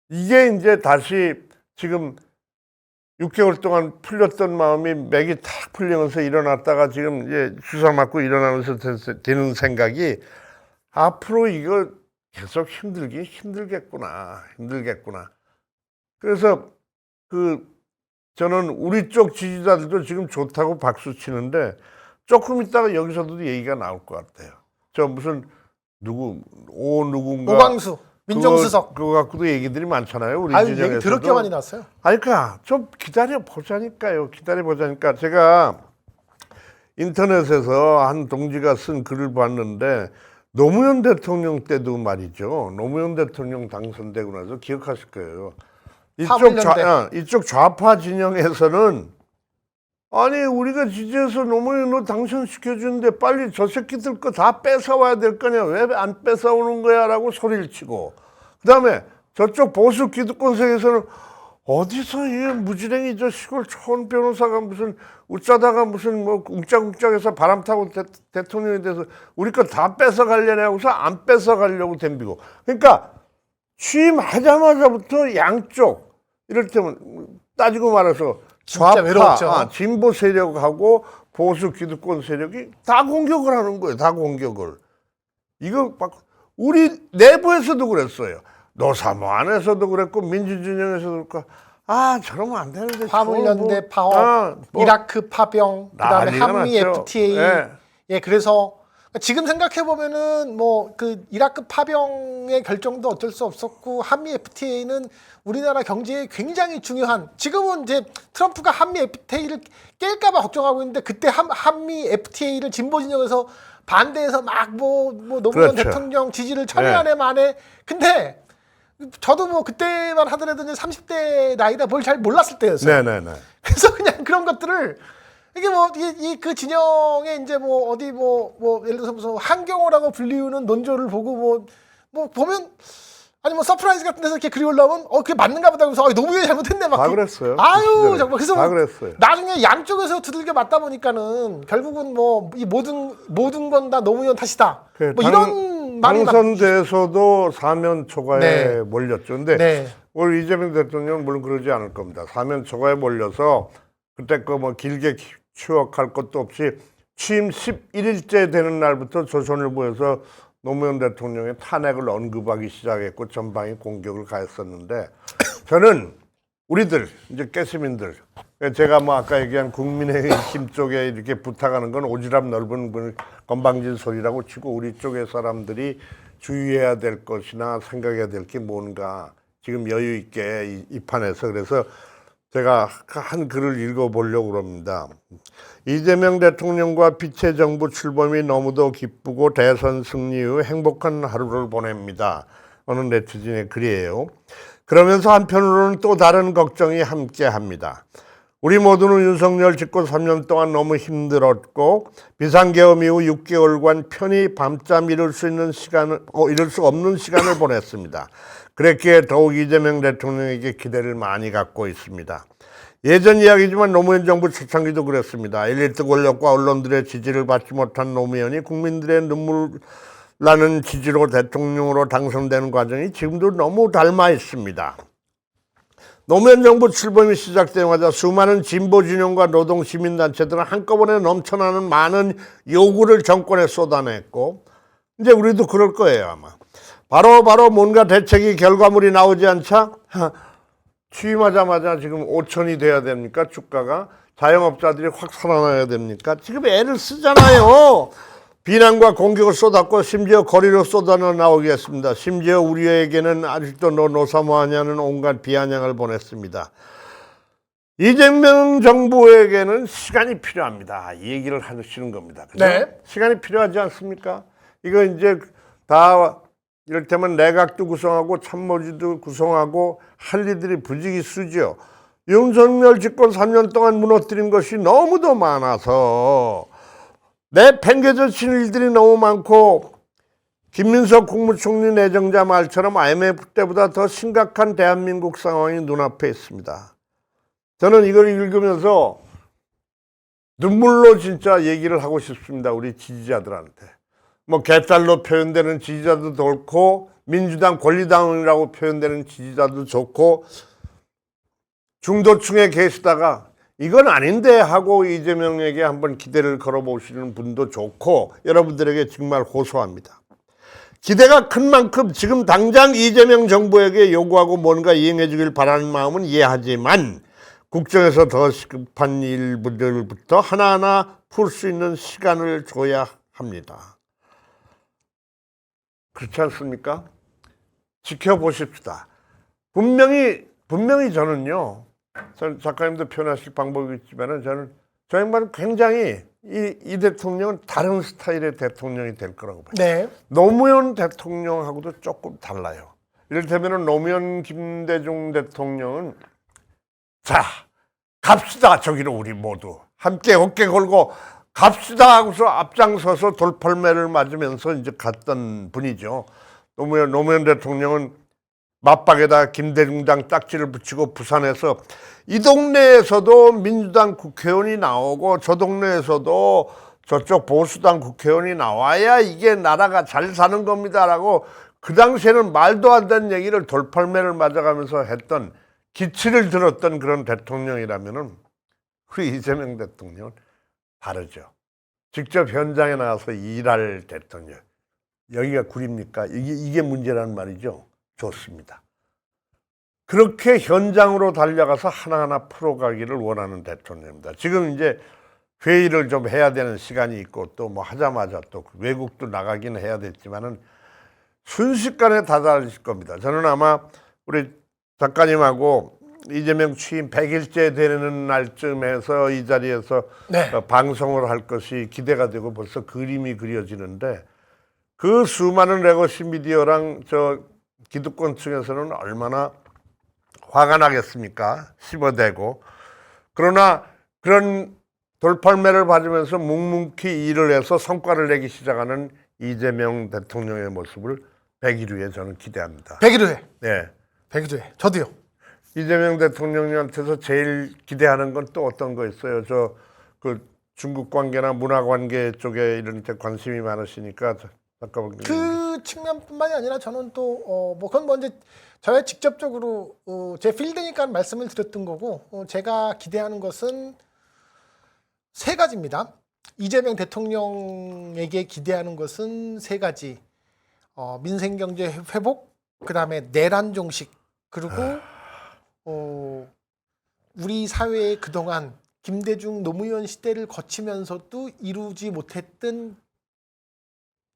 이제 다시 지금 6개월 동안 풀렸던 마음이 맥이 탁 풀리면서 일어났다가 지금 이제 주사 맞고 일어나면서 드는 생각이 앞으로 이거 계속 힘들겠구나. 그래서 저는 우리 쪽 지지자들도 지금 좋다고 박수 치는데 조금 있다가 여기서도 얘기가 나올 것 같아요. 저 무슨 누군가 오광수 민정수석 그거 갖고도 얘기들이 많잖아요. 우리 아유 얘기 진영에서도. 더럽게 많이 나왔어요. 아니 그러니까 좀 기다려 보자니까요. 제가 인터넷에서 한 동지가 쓴 글을 봤는데 노무현 대통령 때도 말이죠. 노무현 대통령 당선되고 나서 기억하실 거예요. 이쪽 좌파 진영에서는 아니 우리가 지지해서 노무현으로 당선시켜주는데 빨리 저 새끼들 거 다 뺏어와야 될 거냐, 왜 안 뺏어오는 거야 라고 소리를 치고, 그 다음에 저쪽 보수 기득권 세계에서는 어디서 이 무지랭이 저 시골 초원 변호사가 무슨 웃자다가 무슨 뭐 웅짝웅짝해서 바람 타고 대통령이 돼서 우리 거 다 뺏어가려냐 하고서 안 뺏어가려고 덤비고. 그러니까 취임하자마자부터 양쪽, 이를테면 따지고 말해서 좌파, 진보 세력하고 보수 기득권 세력이 다 공격을 하는 거예요. 다 공격을. 이거 막 우리 내부에서도 그랬어요. 노사모 안에서도 그랬고 민주진영에서도 그랬고, 저러면 안 되는데. 화물연대 파업, 이라크 파병, 그다음에 한미 FTA. 예, 그래서 지금 생각해 보면은 뭐 그 이라크 파병의 결정도 어쩔 수 없었고, 한미 FTA는 우리나라 경제에 굉장히 중요한, 지금은 이제 트럼프가 한미 FTA를 깰까봐 걱정하고 있는데, 그때 한미 FTA를 진보 진영에서 반대해서 막 노무현 그렇죠. 대통령 지지를 천연안에 만에. 근데 저도 뭐 그때만 하더라도 이제 30대 나이라 뭘 잘 몰랐을 때였어요. 네네네. 그래서 그냥 그런 것들을 이게 그 진영에 이제 어디 예를 들어서 무슨 한경호라고 불리우는 논조를 보고 보면, 아니 서프라이즈 같은 데서 이렇게 글이 올라오면 그게 맞는가 보다 그래서 노무현이 잘못했네 막. 다 그랬어요. 아유 정말. 그래서 다 그랬어요. 나중에 양쪽에서 두들겨 맞다 보니까는 결국은 이 모든 건 다 노무현 탓이다. 이런 말이 당선돼서도 사면 초과에 몰렸죠. 근데 오늘 이재명 대통령은 물론 그러지 않을 겁니다. 사면 초과에 몰려서 그때 거 길게 추억할 것도 없이 취임 11일째 되는 날부터 조선일보에서 노무현 대통령의 탄핵을 언급하기 시작했고 전방위 공격을 가했었는데, 저는 우리들 이제 깨시민들, 제가 아까 얘기한 국민의힘 쪽에 이렇게 부탁하는 건 오지랖 넓은 건방진 소리라고 치고, 우리 쪽의 사람들이 주의해야 될 것이나 생각해야 될 게 뭔가 지금 여유 있게 이 판에서. 그래서 제가 한 글을 읽어보려고 합니다. 이재명 대통령과 빛의 정부 출범이 너무도 기쁘고 대선 승리 후 행복한 하루를 보냅니다. 어느 네티즌의 글이에요. 그러면서 한편으로는 또 다른 걱정이 함께합니다. 우리 모두는 윤석열 집권 3년 동안 너무 힘들었고, 비상계엄 이후 6개월간 편히 밤잠 이룰 수 없는 시간을 보냈습니다. 그랬기에 더욱 이재명 대통령에게 기대를 많이 갖고 있습니다. 예전 이야기지만 노무현 정부 초창기도 그랬습니다. 엘리트 권력과 언론들의 지지를 받지 못한 노무현이 국민들의 눈물 나는 지지로 대통령으로 당선되는 과정이 지금도 너무 닮아 있습니다. 노무현 정부 출범이 시작되자마자 수많은 진보 진영과 노동 시민단체들은 한꺼번에 넘쳐나는 많은 요구를 정권에 쏟아냈고, 이제 우리도 그럴 거예요 아마. 바로 뭔가 대책이 결과물이 나오지 않자 취임하자마자 지금 5천이 돼야 됩니까? 주가가. 자영업자들이 확 살아나야 됩니까? 지금 애를 쓰잖아요. 비난과 공격을 쏟았고 심지어 거리로 쏟아져 나오겠습니다. 심지어 우리에게는 아직도 노사모 하냐는 온갖 비아냥을 보냈습니다. 이재명 정부에게는 시간이 필요합니다. 이 얘기를 하시는 겁니다. 그죠? 시간이 필요하지 않습니까? 이거 이제 다 이를테면 내각도 구성하고 참모진도 구성하고 할 일들이 부지기수죠. 윤석열 집권 3년 동안 무너뜨린 것이 너무도 많아서 내팽개쳐 친 일들이 너무 많고, 김민석 국무총리 내정자 말처럼 IMF 때보다 더 심각한 대한민국 상황이 눈앞에 있습니다. 저는 이걸 읽으면서 눈물로 진짜 얘기를 하고 싶습니다. 우리 지지자들한테. 개딸로 표현되는 지지자도 좋고, 민주당 권리당이라고 표현되는 지지자도 좋고, 중도층에 계시다가 이건 아닌데 하고 이재명에게 한번 기대를 걸어보시는 분도 좋고, 여러분들에게 정말 호소합니다. 기대가 큰 만큼 지금 당장 이재명 정부에게 요구하고 뭔가 이행해 주길 바라는 마음은 이해하지만, 국정에서 더 시급한 일들부터 하나하나 풀 수 있는 시간을 줘야 합니다. 그렇지 않습니까? 지켜보십시다. 분명히 저는요, 작가님도 표현하실 방법이 있지만은 저 양반은 굉장히 이 대통령은 다른 스타일의 대통령이 될 거라고 봐요. 네. 노무현 대통령하고도 조금 달라요. 이를테면 노무현 김대중 대통령은 자, 갑시다. 저기로 우리 모두 함께 어깨 걸고 갑시다 하고서 앞장서서 돌팔매를 맞으면서 이제 갔던 분이죠. 노무현 대통령은 맞박에다 김대중당 딱지를 붙이고 부산에서 이 동네에서도 민주당 국회의원이 나오고 저 동네에서도 저쪽 보수당 국회의원이 나와야 이게 나라가 잘 사는 겁니다라고 그 당시에는 말도 안 되는 얘기를 돌팔매를 맞아가면서 했던 기치를 들었던 그런 대통령이라면은 우리 이재명 대통령은 다르죠. 직접 현장에 나가서 일할 대통령. 여기가 구립니까? 이게 문제라는 말이죠. 좋습니다. 그렇게 현장으로 달려가서 하나하나 풀어가기를 원하는 대통령입니다. 지금 이제 회의를 좀 해야 되는 시간이 있고 또 뭐 하자마자 또 외국도 나가긴 해야 됐지만은 순식간에 다 달라질 겁니다. 저는 아마 우리 작가님하고 이재명 취임 100일째 되는 날쯤에서 이 자리에서 네. 방송을 할 것이 기대가 되고 벌써 그림이 그려지는데 그 수많은 레거시 미디어랑 저 기득권 층에서는 얼마나 화가 나겠습니까? 씹어대고. 그러나 그런 돌팔매를 받으면서 묵묵히 일을 해서 성과를 내기 시작하는 이재명 대통령의 모습을 100일 후에 저는 기대합니다. 100일 후에. 네. 100일 후에. 저도요. 이재명 대통령한테서 제일 기대하는 건 또 어떤 거 있어요? 저 그 중국 관계나 문화 관계 쪽에 이런 데 관심이 많으시니까 잠깐만. 그 측면뿐만이 아니라 저는 또 뭐 그건 뭐 이제 저야 직접적으로 제 필드니까 말씀을 드렸던 거고 제가 기대하는 것은 세 가지입니다. 이재명 대통령에게 기대하는 것은 세 가지. 민생 경제 회복, 그다음에 내란 종식, 그리고 우리 사회의 그동안 김대중 노무현 시대를 거치면서도 이루지 못했던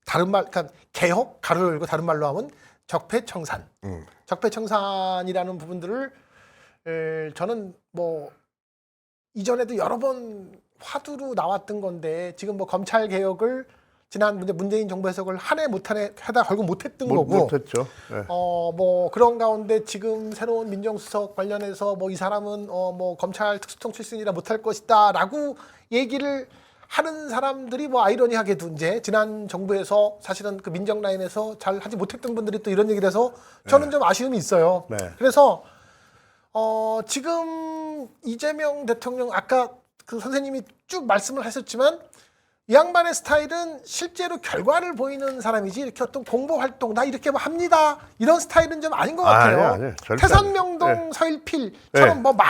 그러니까 개혁 가로 열고 다른 말로 하면 적폐청산. 적폐청산이라는 부분들을 저는 뭐 이전에도 여러 번 화두로 나왔던 건데 지금 뭐 검찰 개혁을 지난 문재인 정부에서 그걸 한 해 못 한 해 하다 결국 못했던 거고. 못했죠. 네. 뭐 그런 가운데 지금 새로운 민정수석 관련해서 뭐 이 사람은 뭐 검찰 특수통 출신이라 못할 것이다라고 얘기를 하는 사람들이 뭐 아이러니하게도 이제 지난 정부에서 사실은 그 민정 라인에서 잘 하지 못했던 분들이 또 이런 얘기를 해서 저는 좀 아쉬움이 있어요. 네. 그래서 지금 이재명 대통령 아까 그 선생님이 쭉 말씀을 하셨지만 이 양반의 스타일은 실제로 결과를 보이는 사람이지 이렇게 어떤 공보 활동 나 이렇게 뭐 합니다 이런 스타일은 좀 아닌 것 같아요. 아니요, 절대 태산명동 아니에요. 서일필처럼 뭐 막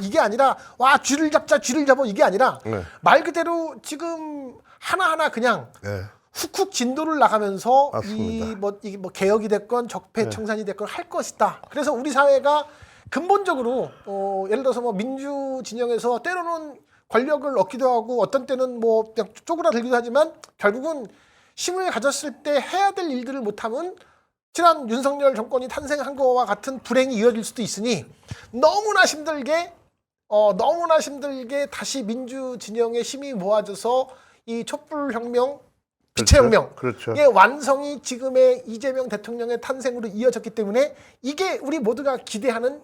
이게 아니라 와 쥐를 잡자 이게 아니라 네. 말 그대로 지금 하나하나 그냥 네. 훅훅 진도를 나가면서 맞습니다. 이게 뭐 개혁이 됐건 적폐청산이 됐건 할 것이다. 그래서 우리 사회가 근본적으로 예를 들어서 뭐 민주 진영에서 때로는 권력을 얻기도 하고 어떤 때는 뭐 그냥 쪼그라들기도 하지만 결국은 힘을 가졌을 때 해야 될 일들을 못하면 지난 윤석열 정권이 탄생한 거와 같은 불행이 이어질 수도 있으니 너무나 힘들게 다시 민주 진영의 힘이 모아져서 이 촛불혁명, 빛의혁명 그렇죠. 의 완성이 지금의 이재명 대통령의 탄생으로 이어졌기 때문에 이게 우리 모두가 기대하는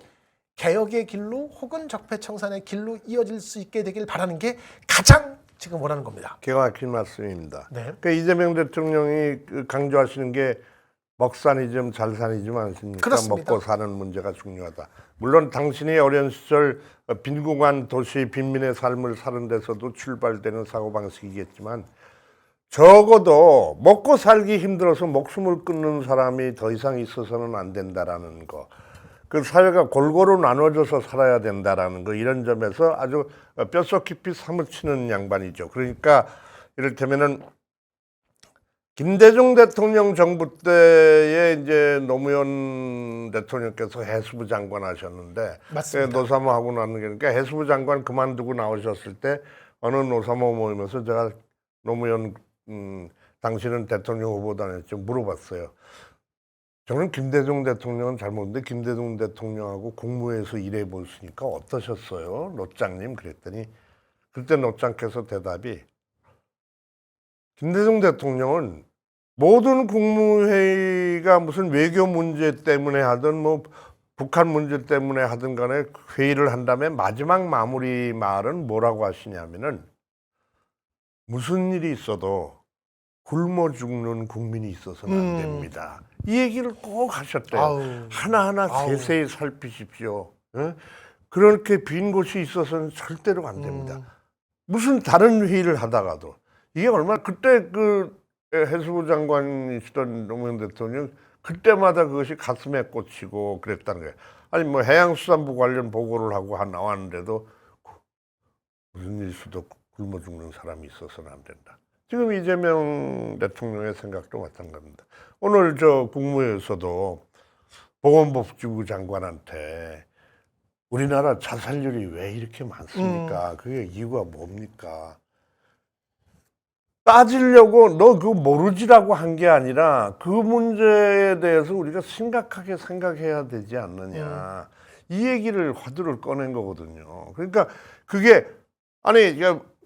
개혁의 길로 혹은 적폐청산의 길로 이어질 수 있게 되길 바라는 게 가장 지금 원하는 겁니다. 기가 막힌 말씀입니다. 네. 그러니까 이재명 대통령이 강조하시는 게 먹사니즘, 잘사니즘 아닙니까? 그렇습니다. 먹고 사는 문제가 중요하다. 물론 당신이 어린 시절 빈곤한 도시 빈민의 삶을 사는 데서도 출발되는 사고방식이겠지만 적어도 먹고 살기 힘들어서 목숨을 끊는 사람이 더 이상 있어서는 안 된다라는 거. 그 사회가 골고루 나눠져서 살아야 된다라는 거 이런 점에서 아주 뼛속 깊이 사무치는 양반이죠. 그러니까 이를테면은 김대중 대통령 정부 때에 이제 노무현 대통령께서 해수부 장관 하셨는데 맞습니다. 노사모 하고 나는 게 그러니까 해수부 장관 그만두고 나오셨을 때 어느 노사모 모임에서 제가 노무현 당신은 대통령 후보도 아니었죠 물어봤어요. 저는 김대중 대통령은 잘 모르는데 김대중 대통령하고 국무회에서 일해 보시니까 어떠셨어요? 노장님 그랬더니 그때 노장께서 대답이 김대중 대통령은 모든 국무회의가 무슨 외교 문제 때문에 하든 뭐 북한 문제 때문에 하든 간에 회의를 한 다음에 마지막 마무리 말은 뭐라고 하시냐면은 무슨 일이 있어도 굶어 죽는 국민이 있어서는 안 됩니다. 이 얘기를 꼭 하셨대요. 아우. 하나하나 세세히 살피십시오. 예? 그렇게 빈 곳이 있어서는 절대로 안 됩니다. 무슨 다른 회의를 하다가도 이게 얼마나 그때 그 해수부 장관이시던 노무현 대통령 그때마다 그것이 가슴에 꽂히고 그랬다는 거예요. 아니 뭐 해양수산부 관련 보고를 하고 나왔는데도 무슨 일 있어도 굶어 죽는 사람이 있어서는 안 된다. 지금 이재명 대통령의 생각도 마찬가지입니다. 오늘 저 국무회에서도 보건복지부 장관한테 우리나라 자살률이 왜 이렇게 많습니까? 그게 이유가 뭡니까? 따지려고 너 그거 모르지라고 한 게 아니라 그 문제에 대해서 우리가 심각하게 생각해야 되지 않느냐. 이 얘기를 화두를 꺼낸 거거든요. 그러니까 그게 아니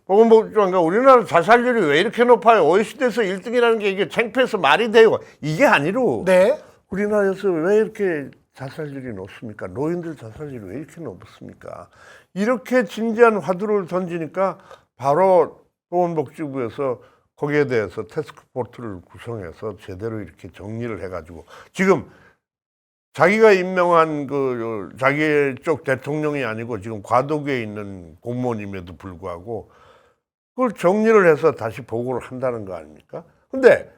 보건복지부가 우리나라 자살률이 왜 이렇게 높아요? OECD에서 1등이라는 게 이게 창피해서 말이 돼요. 이게 아니로 네. 우리나라에서 왜 이렇게 자살률이 높습니까? 노인들 자살률이 왜 이렇게 높습니까? 이렇게 진지한 화두를 던지니까 바로 보건복지부에서 거기에 대해서 태스크포스를 구성해서 제대로 이렇게 정리를 해가지고 지금 자기가 임명한 그 자기 쪽 대통령이 아니고 지금 과도기에 있는 공무원임에도 불구하고 그걸 정리를 해서 다시 보고를 한다는 거 아닙니까? 근데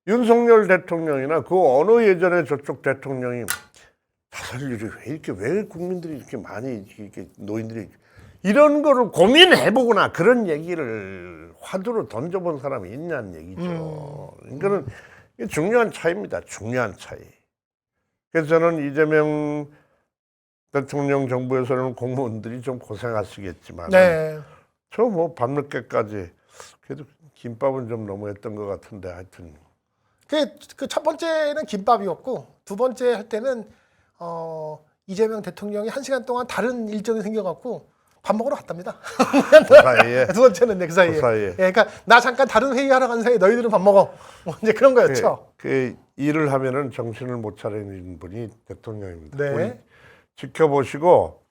윤석열 대통령이나 그 어느 예전에 저쪽 대통령이 자살률이 왜 국민들이 이렇게 많이 이렇게 노인들이 이런 거를 고민해보거나 그런 얘기를 화두로 던져본 사람이 있냐는 얘기죠. 그러니까는 이게 중요한 차이입니다. 중요한 차이. 그래서 저는 이재명 대통령 정부에서는 공무원들이 좀 고생하시겠지만 네. 저 뭐 밤늦게까지 그래도 김밥은 좀 너무했던 것 같은데 하여튼 그 첫 번째는 김밥이었고 두 번째 할 때는 이재명 대통령이 1시간 동안 다른 일정이 생겨갖고 밥 먹으러 갔답니다. 그 사이에 두 번째는 그 사이에. 그 사이에. 예, 그러니까 나 잠깐 다른 회의하러 간 사이에 너희들은 밥 먹어. 뭐 이제 그런 거였죠. 그 일을 하면은 정신을 못 차리는 분이 대통령입니다. 네. 우리 지켜보시고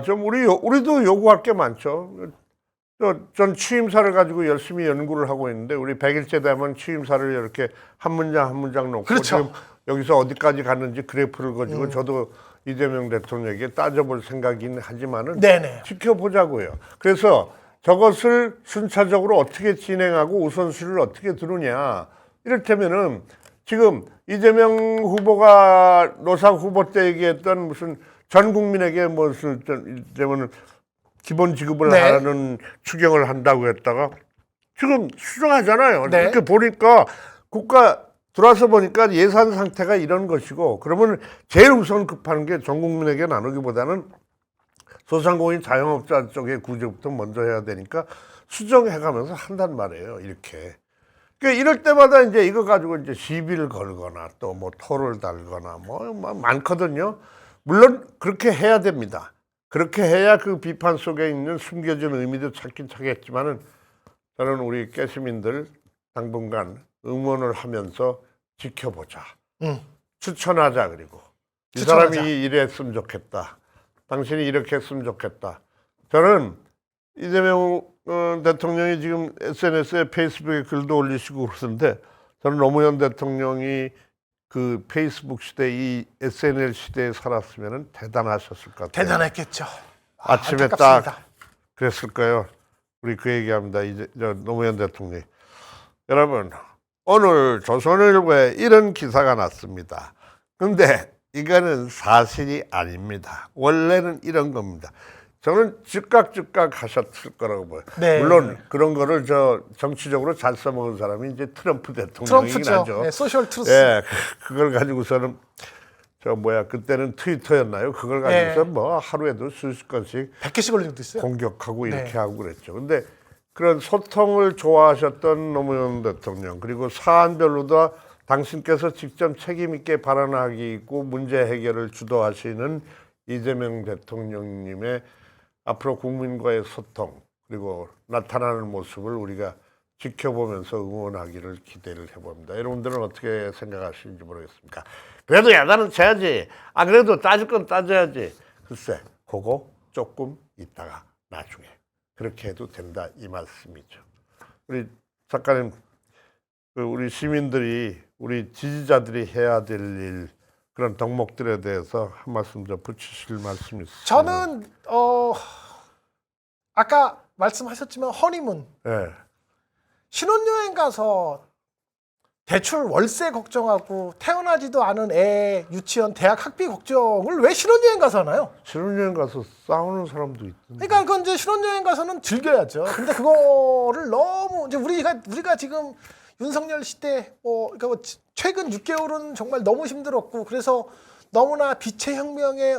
좀 우리도 요구할 게 많죠. 전 취임사를 가지고 열심히 연구를 하고 있는데 우리 100일째 되면 취임사를 이렇게 한 문장 한 문장 놓고 그렇죠. 지금 여기서 어디까지 갔는지 그래프를 가지고 저도 이재명 대통령에게 따져볼 생각이긴 하지만은 네네. 지켜보자고요. 그래서 저것을 순차적으로 어떻게 진행하고 우선순위를 어떻게 두느냐. 이를테면은 지금 이재명 후보가 노사 후보 때 얘기했던 무슨 전 국민에게 무슨 이제는 기본 지급을 네. 하라는 추경을 한다고 했다가 지금 수정하잖아요. 네. 이렇게 보니까 국가 들어와서 보니까 예산 상태가 이런 것이고 그러면 제일 우선 급한 게 전 국민에게 나누기보다는 소상공인 자영업자 쪽의 구제부터 먼저 해야 되니까 수정해가면서 한단 말이에요. 이렇게. 그러니까 이럴 때마다 이제 이거 가지고 이제 시비를 걸거나 또 뭐 토를 달거나 뭐 많거든요. 물론 그렇게 해야 됩니다. 그렇게 해야 그 비판 속에 있는 숨겨진 의미도 찾긴 찾겠지만은 저는 우리 깨시민들 당분간 응원을 하면서 지켜보자. 추천하자. 그리고 추천하자. 이 사람이 이랬으면 좋겠다. 당신이 이렇게 했으면 좋겠다. 저는 이재명 대통령이 지금 SNS에 페이스북에 글도 올리시고 그러는데 저는 노무현 대통령이 그 페이스북 시대 이 SNS 시대에 살았으면 대단하셨을 것 같아요. 대단했겠죠. 아침에 안타깝습니다. 딱 그랬을 거예요. 우리 그 얘기합니다. 이제 노무현 대통령. 여러분 오늘 조선일보에 이런 기사가 났습니다. 근데 이거는 사실이 아닙니다. 원래는 이런 겁니다. 저는 즉각 하셨을 거라고 봐요. 네. 물론 그런 거를 저 정치적으로 잘 써먹은 사람이 이제 트럼프 대통령이긴 트럼프죠. 하죠. 네, 소셜 트루스. 예, 그걸 가지고서는 그때는 트위터였나요? 그걸 가지고서 네. 뭐 하루에도 수십 건씩 100개씩 올린 적도 있어요. 공격하고 이렇게 네. 하고 그랬죠. 근데 그런 소통을 좋아하셨던 노무현 대통령, 그리고 사안별로도 당신께서 직접 책임 있게 발언하고 문제 해결을 주도하시는 이재명 대통령님의 앞으로 국민과의 소통, 그리고 나타나는 모습을 우리가 지켜보면서 응원하기를 기대를 해봅니다. 여러분들은 어떻게 생각하시는지 모르겠습니까? 그래도 야단은 쳐야지. 그래도 따질 건 따져야지. 글쎄, 그거 조금 있다가 나중에 그렇게 해도 된다, 이 말씀이죠. 우리 작가님, 우리 시민들이, 우리 지지자들이 해야 될 일, 그런 덕목들에 대해서 한 말씀 더 붙이실 말씀이 있으시죠? 저는 아까 말씀하셨지만 허니문, 네. 신혼여행 가서 대출 월세 걱정하고 태어나지도 않은 애 유치원 대학 학비 걱정을 왜 신혼여행 가서 하나요? 신혼여행 가서 싸우는 사람도 있던데. 그러니까 그건 이제 신혼여행 가서는 즐겨야죠. 근데 그거를 너무 이제 우리가 지금 윤석열 시대 그러니까 뭐 최근 6개월은 정말 너무 힘들었고, 그래서 너무나 빛의 혁명의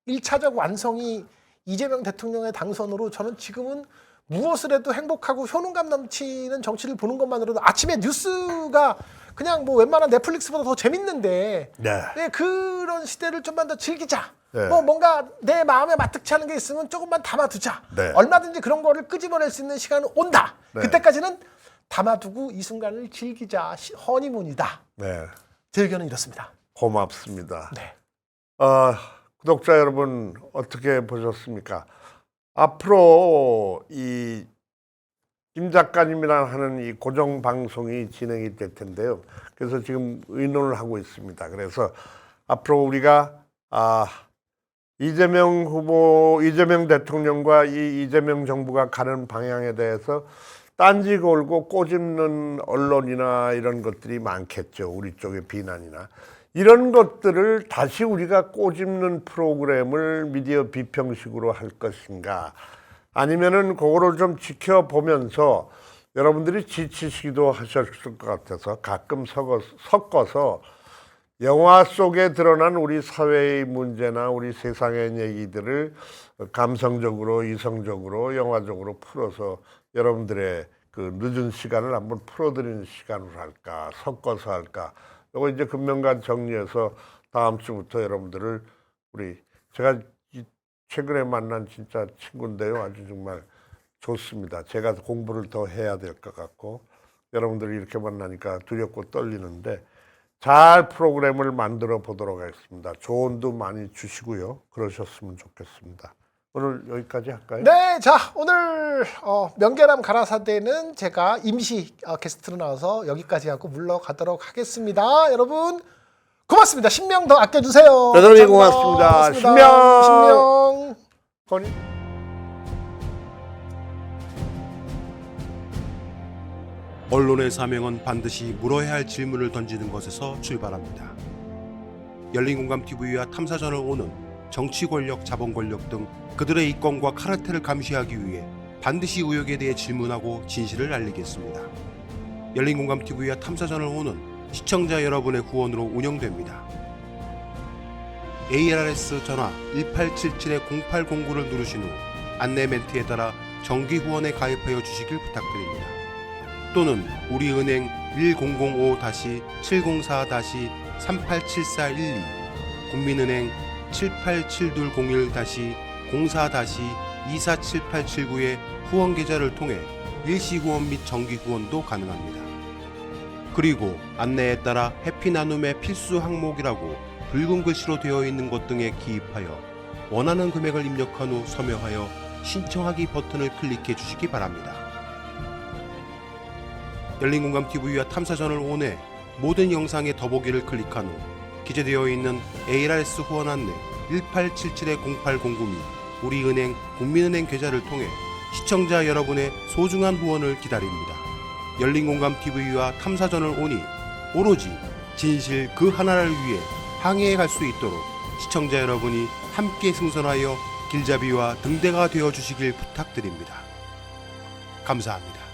1차적 완성이 이재명 대통령의 당선으로, 저는 지금은 무엇을 해도 행복하고 효능감 넘치는 정치를 보는 것만으로도, 아침에 뉴스가 그냥 뭐 웬만한 넷플릭스보다 더 재밌는데, 네. 네, 그런 시대를 좀만 더 즐기자. 네. 뭔가 내 마음에 마뜩치 않은 게 있으면 조금만 담아두자. 네. 얼마든지 그런 거를 끄집어낼 수 있는 시간은 온다. 네. 그때까지는 담아두고 이 순간을 즐기자. 허니문이다. 네. 제 의견은 이렇습니다. 고맙습니다. 네. 구독자 여러분, 어떻게 보셨습니까? 앞으로 이 김 작가님이랑 하는 이 고정 방송이 진행이 될 텐데요. 그래서 지금 의논을 하고 있습니다. 그래서 앞으로 우리가 이재명 대통령과 이 이재명 정부가 가는 방향에 대해서 딴지 걸고 꼬집는 언론이나 이런 것들이 많겠죠. 우리 쪽의 비난이나. 이런 것들을 다시 우리가 꼬집는 프로그램을 미디어 비평식으로 할 것인가, 아니면은 그거를 좀 지켜보면서 여러분들이 지치시기도 하셨을 것 같아서 가끔 섞어서 영화 속에 드러난 우리 사회의 문제나 우리 세상의 얘기들을 감성적으로, 이성적으로, 영화적으로 풀어서 여러분들의 그 늦은 시간을 한번 풀어드리는 시간으로 할까, 섞어서 할까. 이거 이제 금명간 정리해서 다음 주부터 여러분들을 제가 최근에 만난 진짜 친구인데요. 아주 정말 좋습니다. 제가 공부를 더 해야 될 것 같고, 여러분들이 이렇게 만나니까 두렵고 떨리는데 잘 프로그램을 만들어 보도록 하겠습니다. 조언도 많이 주시고요. 그러셨으면 좋겠습니다. 오늘 여기까지 할까요? 네, 자, 오늘 명계남 가라사대는 제가 임시 게스트로 나와서 여기까지 하고 물러가도록 하겠습니다. 여러분 고맙습니다. 신명 더 아껴주세요. 대단히 고맙습니다. 신명. 건이. 언론의 사명은 반드시 물어야 할 질문을 던지는 것에서 출발합니다. 열린공감TV와 탐사전을 오는 정치 권력, 자본 권력 등 그들의 이권과 카르텔을 감시하기 위해 반드시 의혹에 대해 질문하고 진실을 알리겠습니다. 열린공감TV와 탐사전을 오는 시청자 여러분의 후원으로 운영됩니다. ARS 전화 1877-0809를 누르신 후 안내 멘트에 따라 정기 후원에 가입하여 주시길 부탁드립니다. 또는 우리은행 1005-704-387412, 국민은행 787201-04-247879의 후원 계좌를 통해 일시 후원 및 정기 후원도 가능합니다. 그리고 안내에 따라 해피 나눔의 필수 항목이라고 붉은 글씨로 되어 있는 것 등에 기입하여 원하는 금액을 입력한 후 서명하여 신청하기 버튼을 클릭해 주시기 바랍니다. 열린공감TV와 탐사전을 온해 모든 영상의 더보기를 클릭한 후 기재되어 있는 ARS 후원 안내 1877-0809 및 우리은행 국민은행 계좌를 통해 시청자 여러분의 소중한 후원을 기다립니다. 열린공감TV와 탐사전을 오니 오로지 진실 그 하나를 위해 항해해 갈 수 있도록 시청자 여러분이 함께 승선하여 길잡이와 등대가 되어 주시길 부탁드립니다. 감사합니다.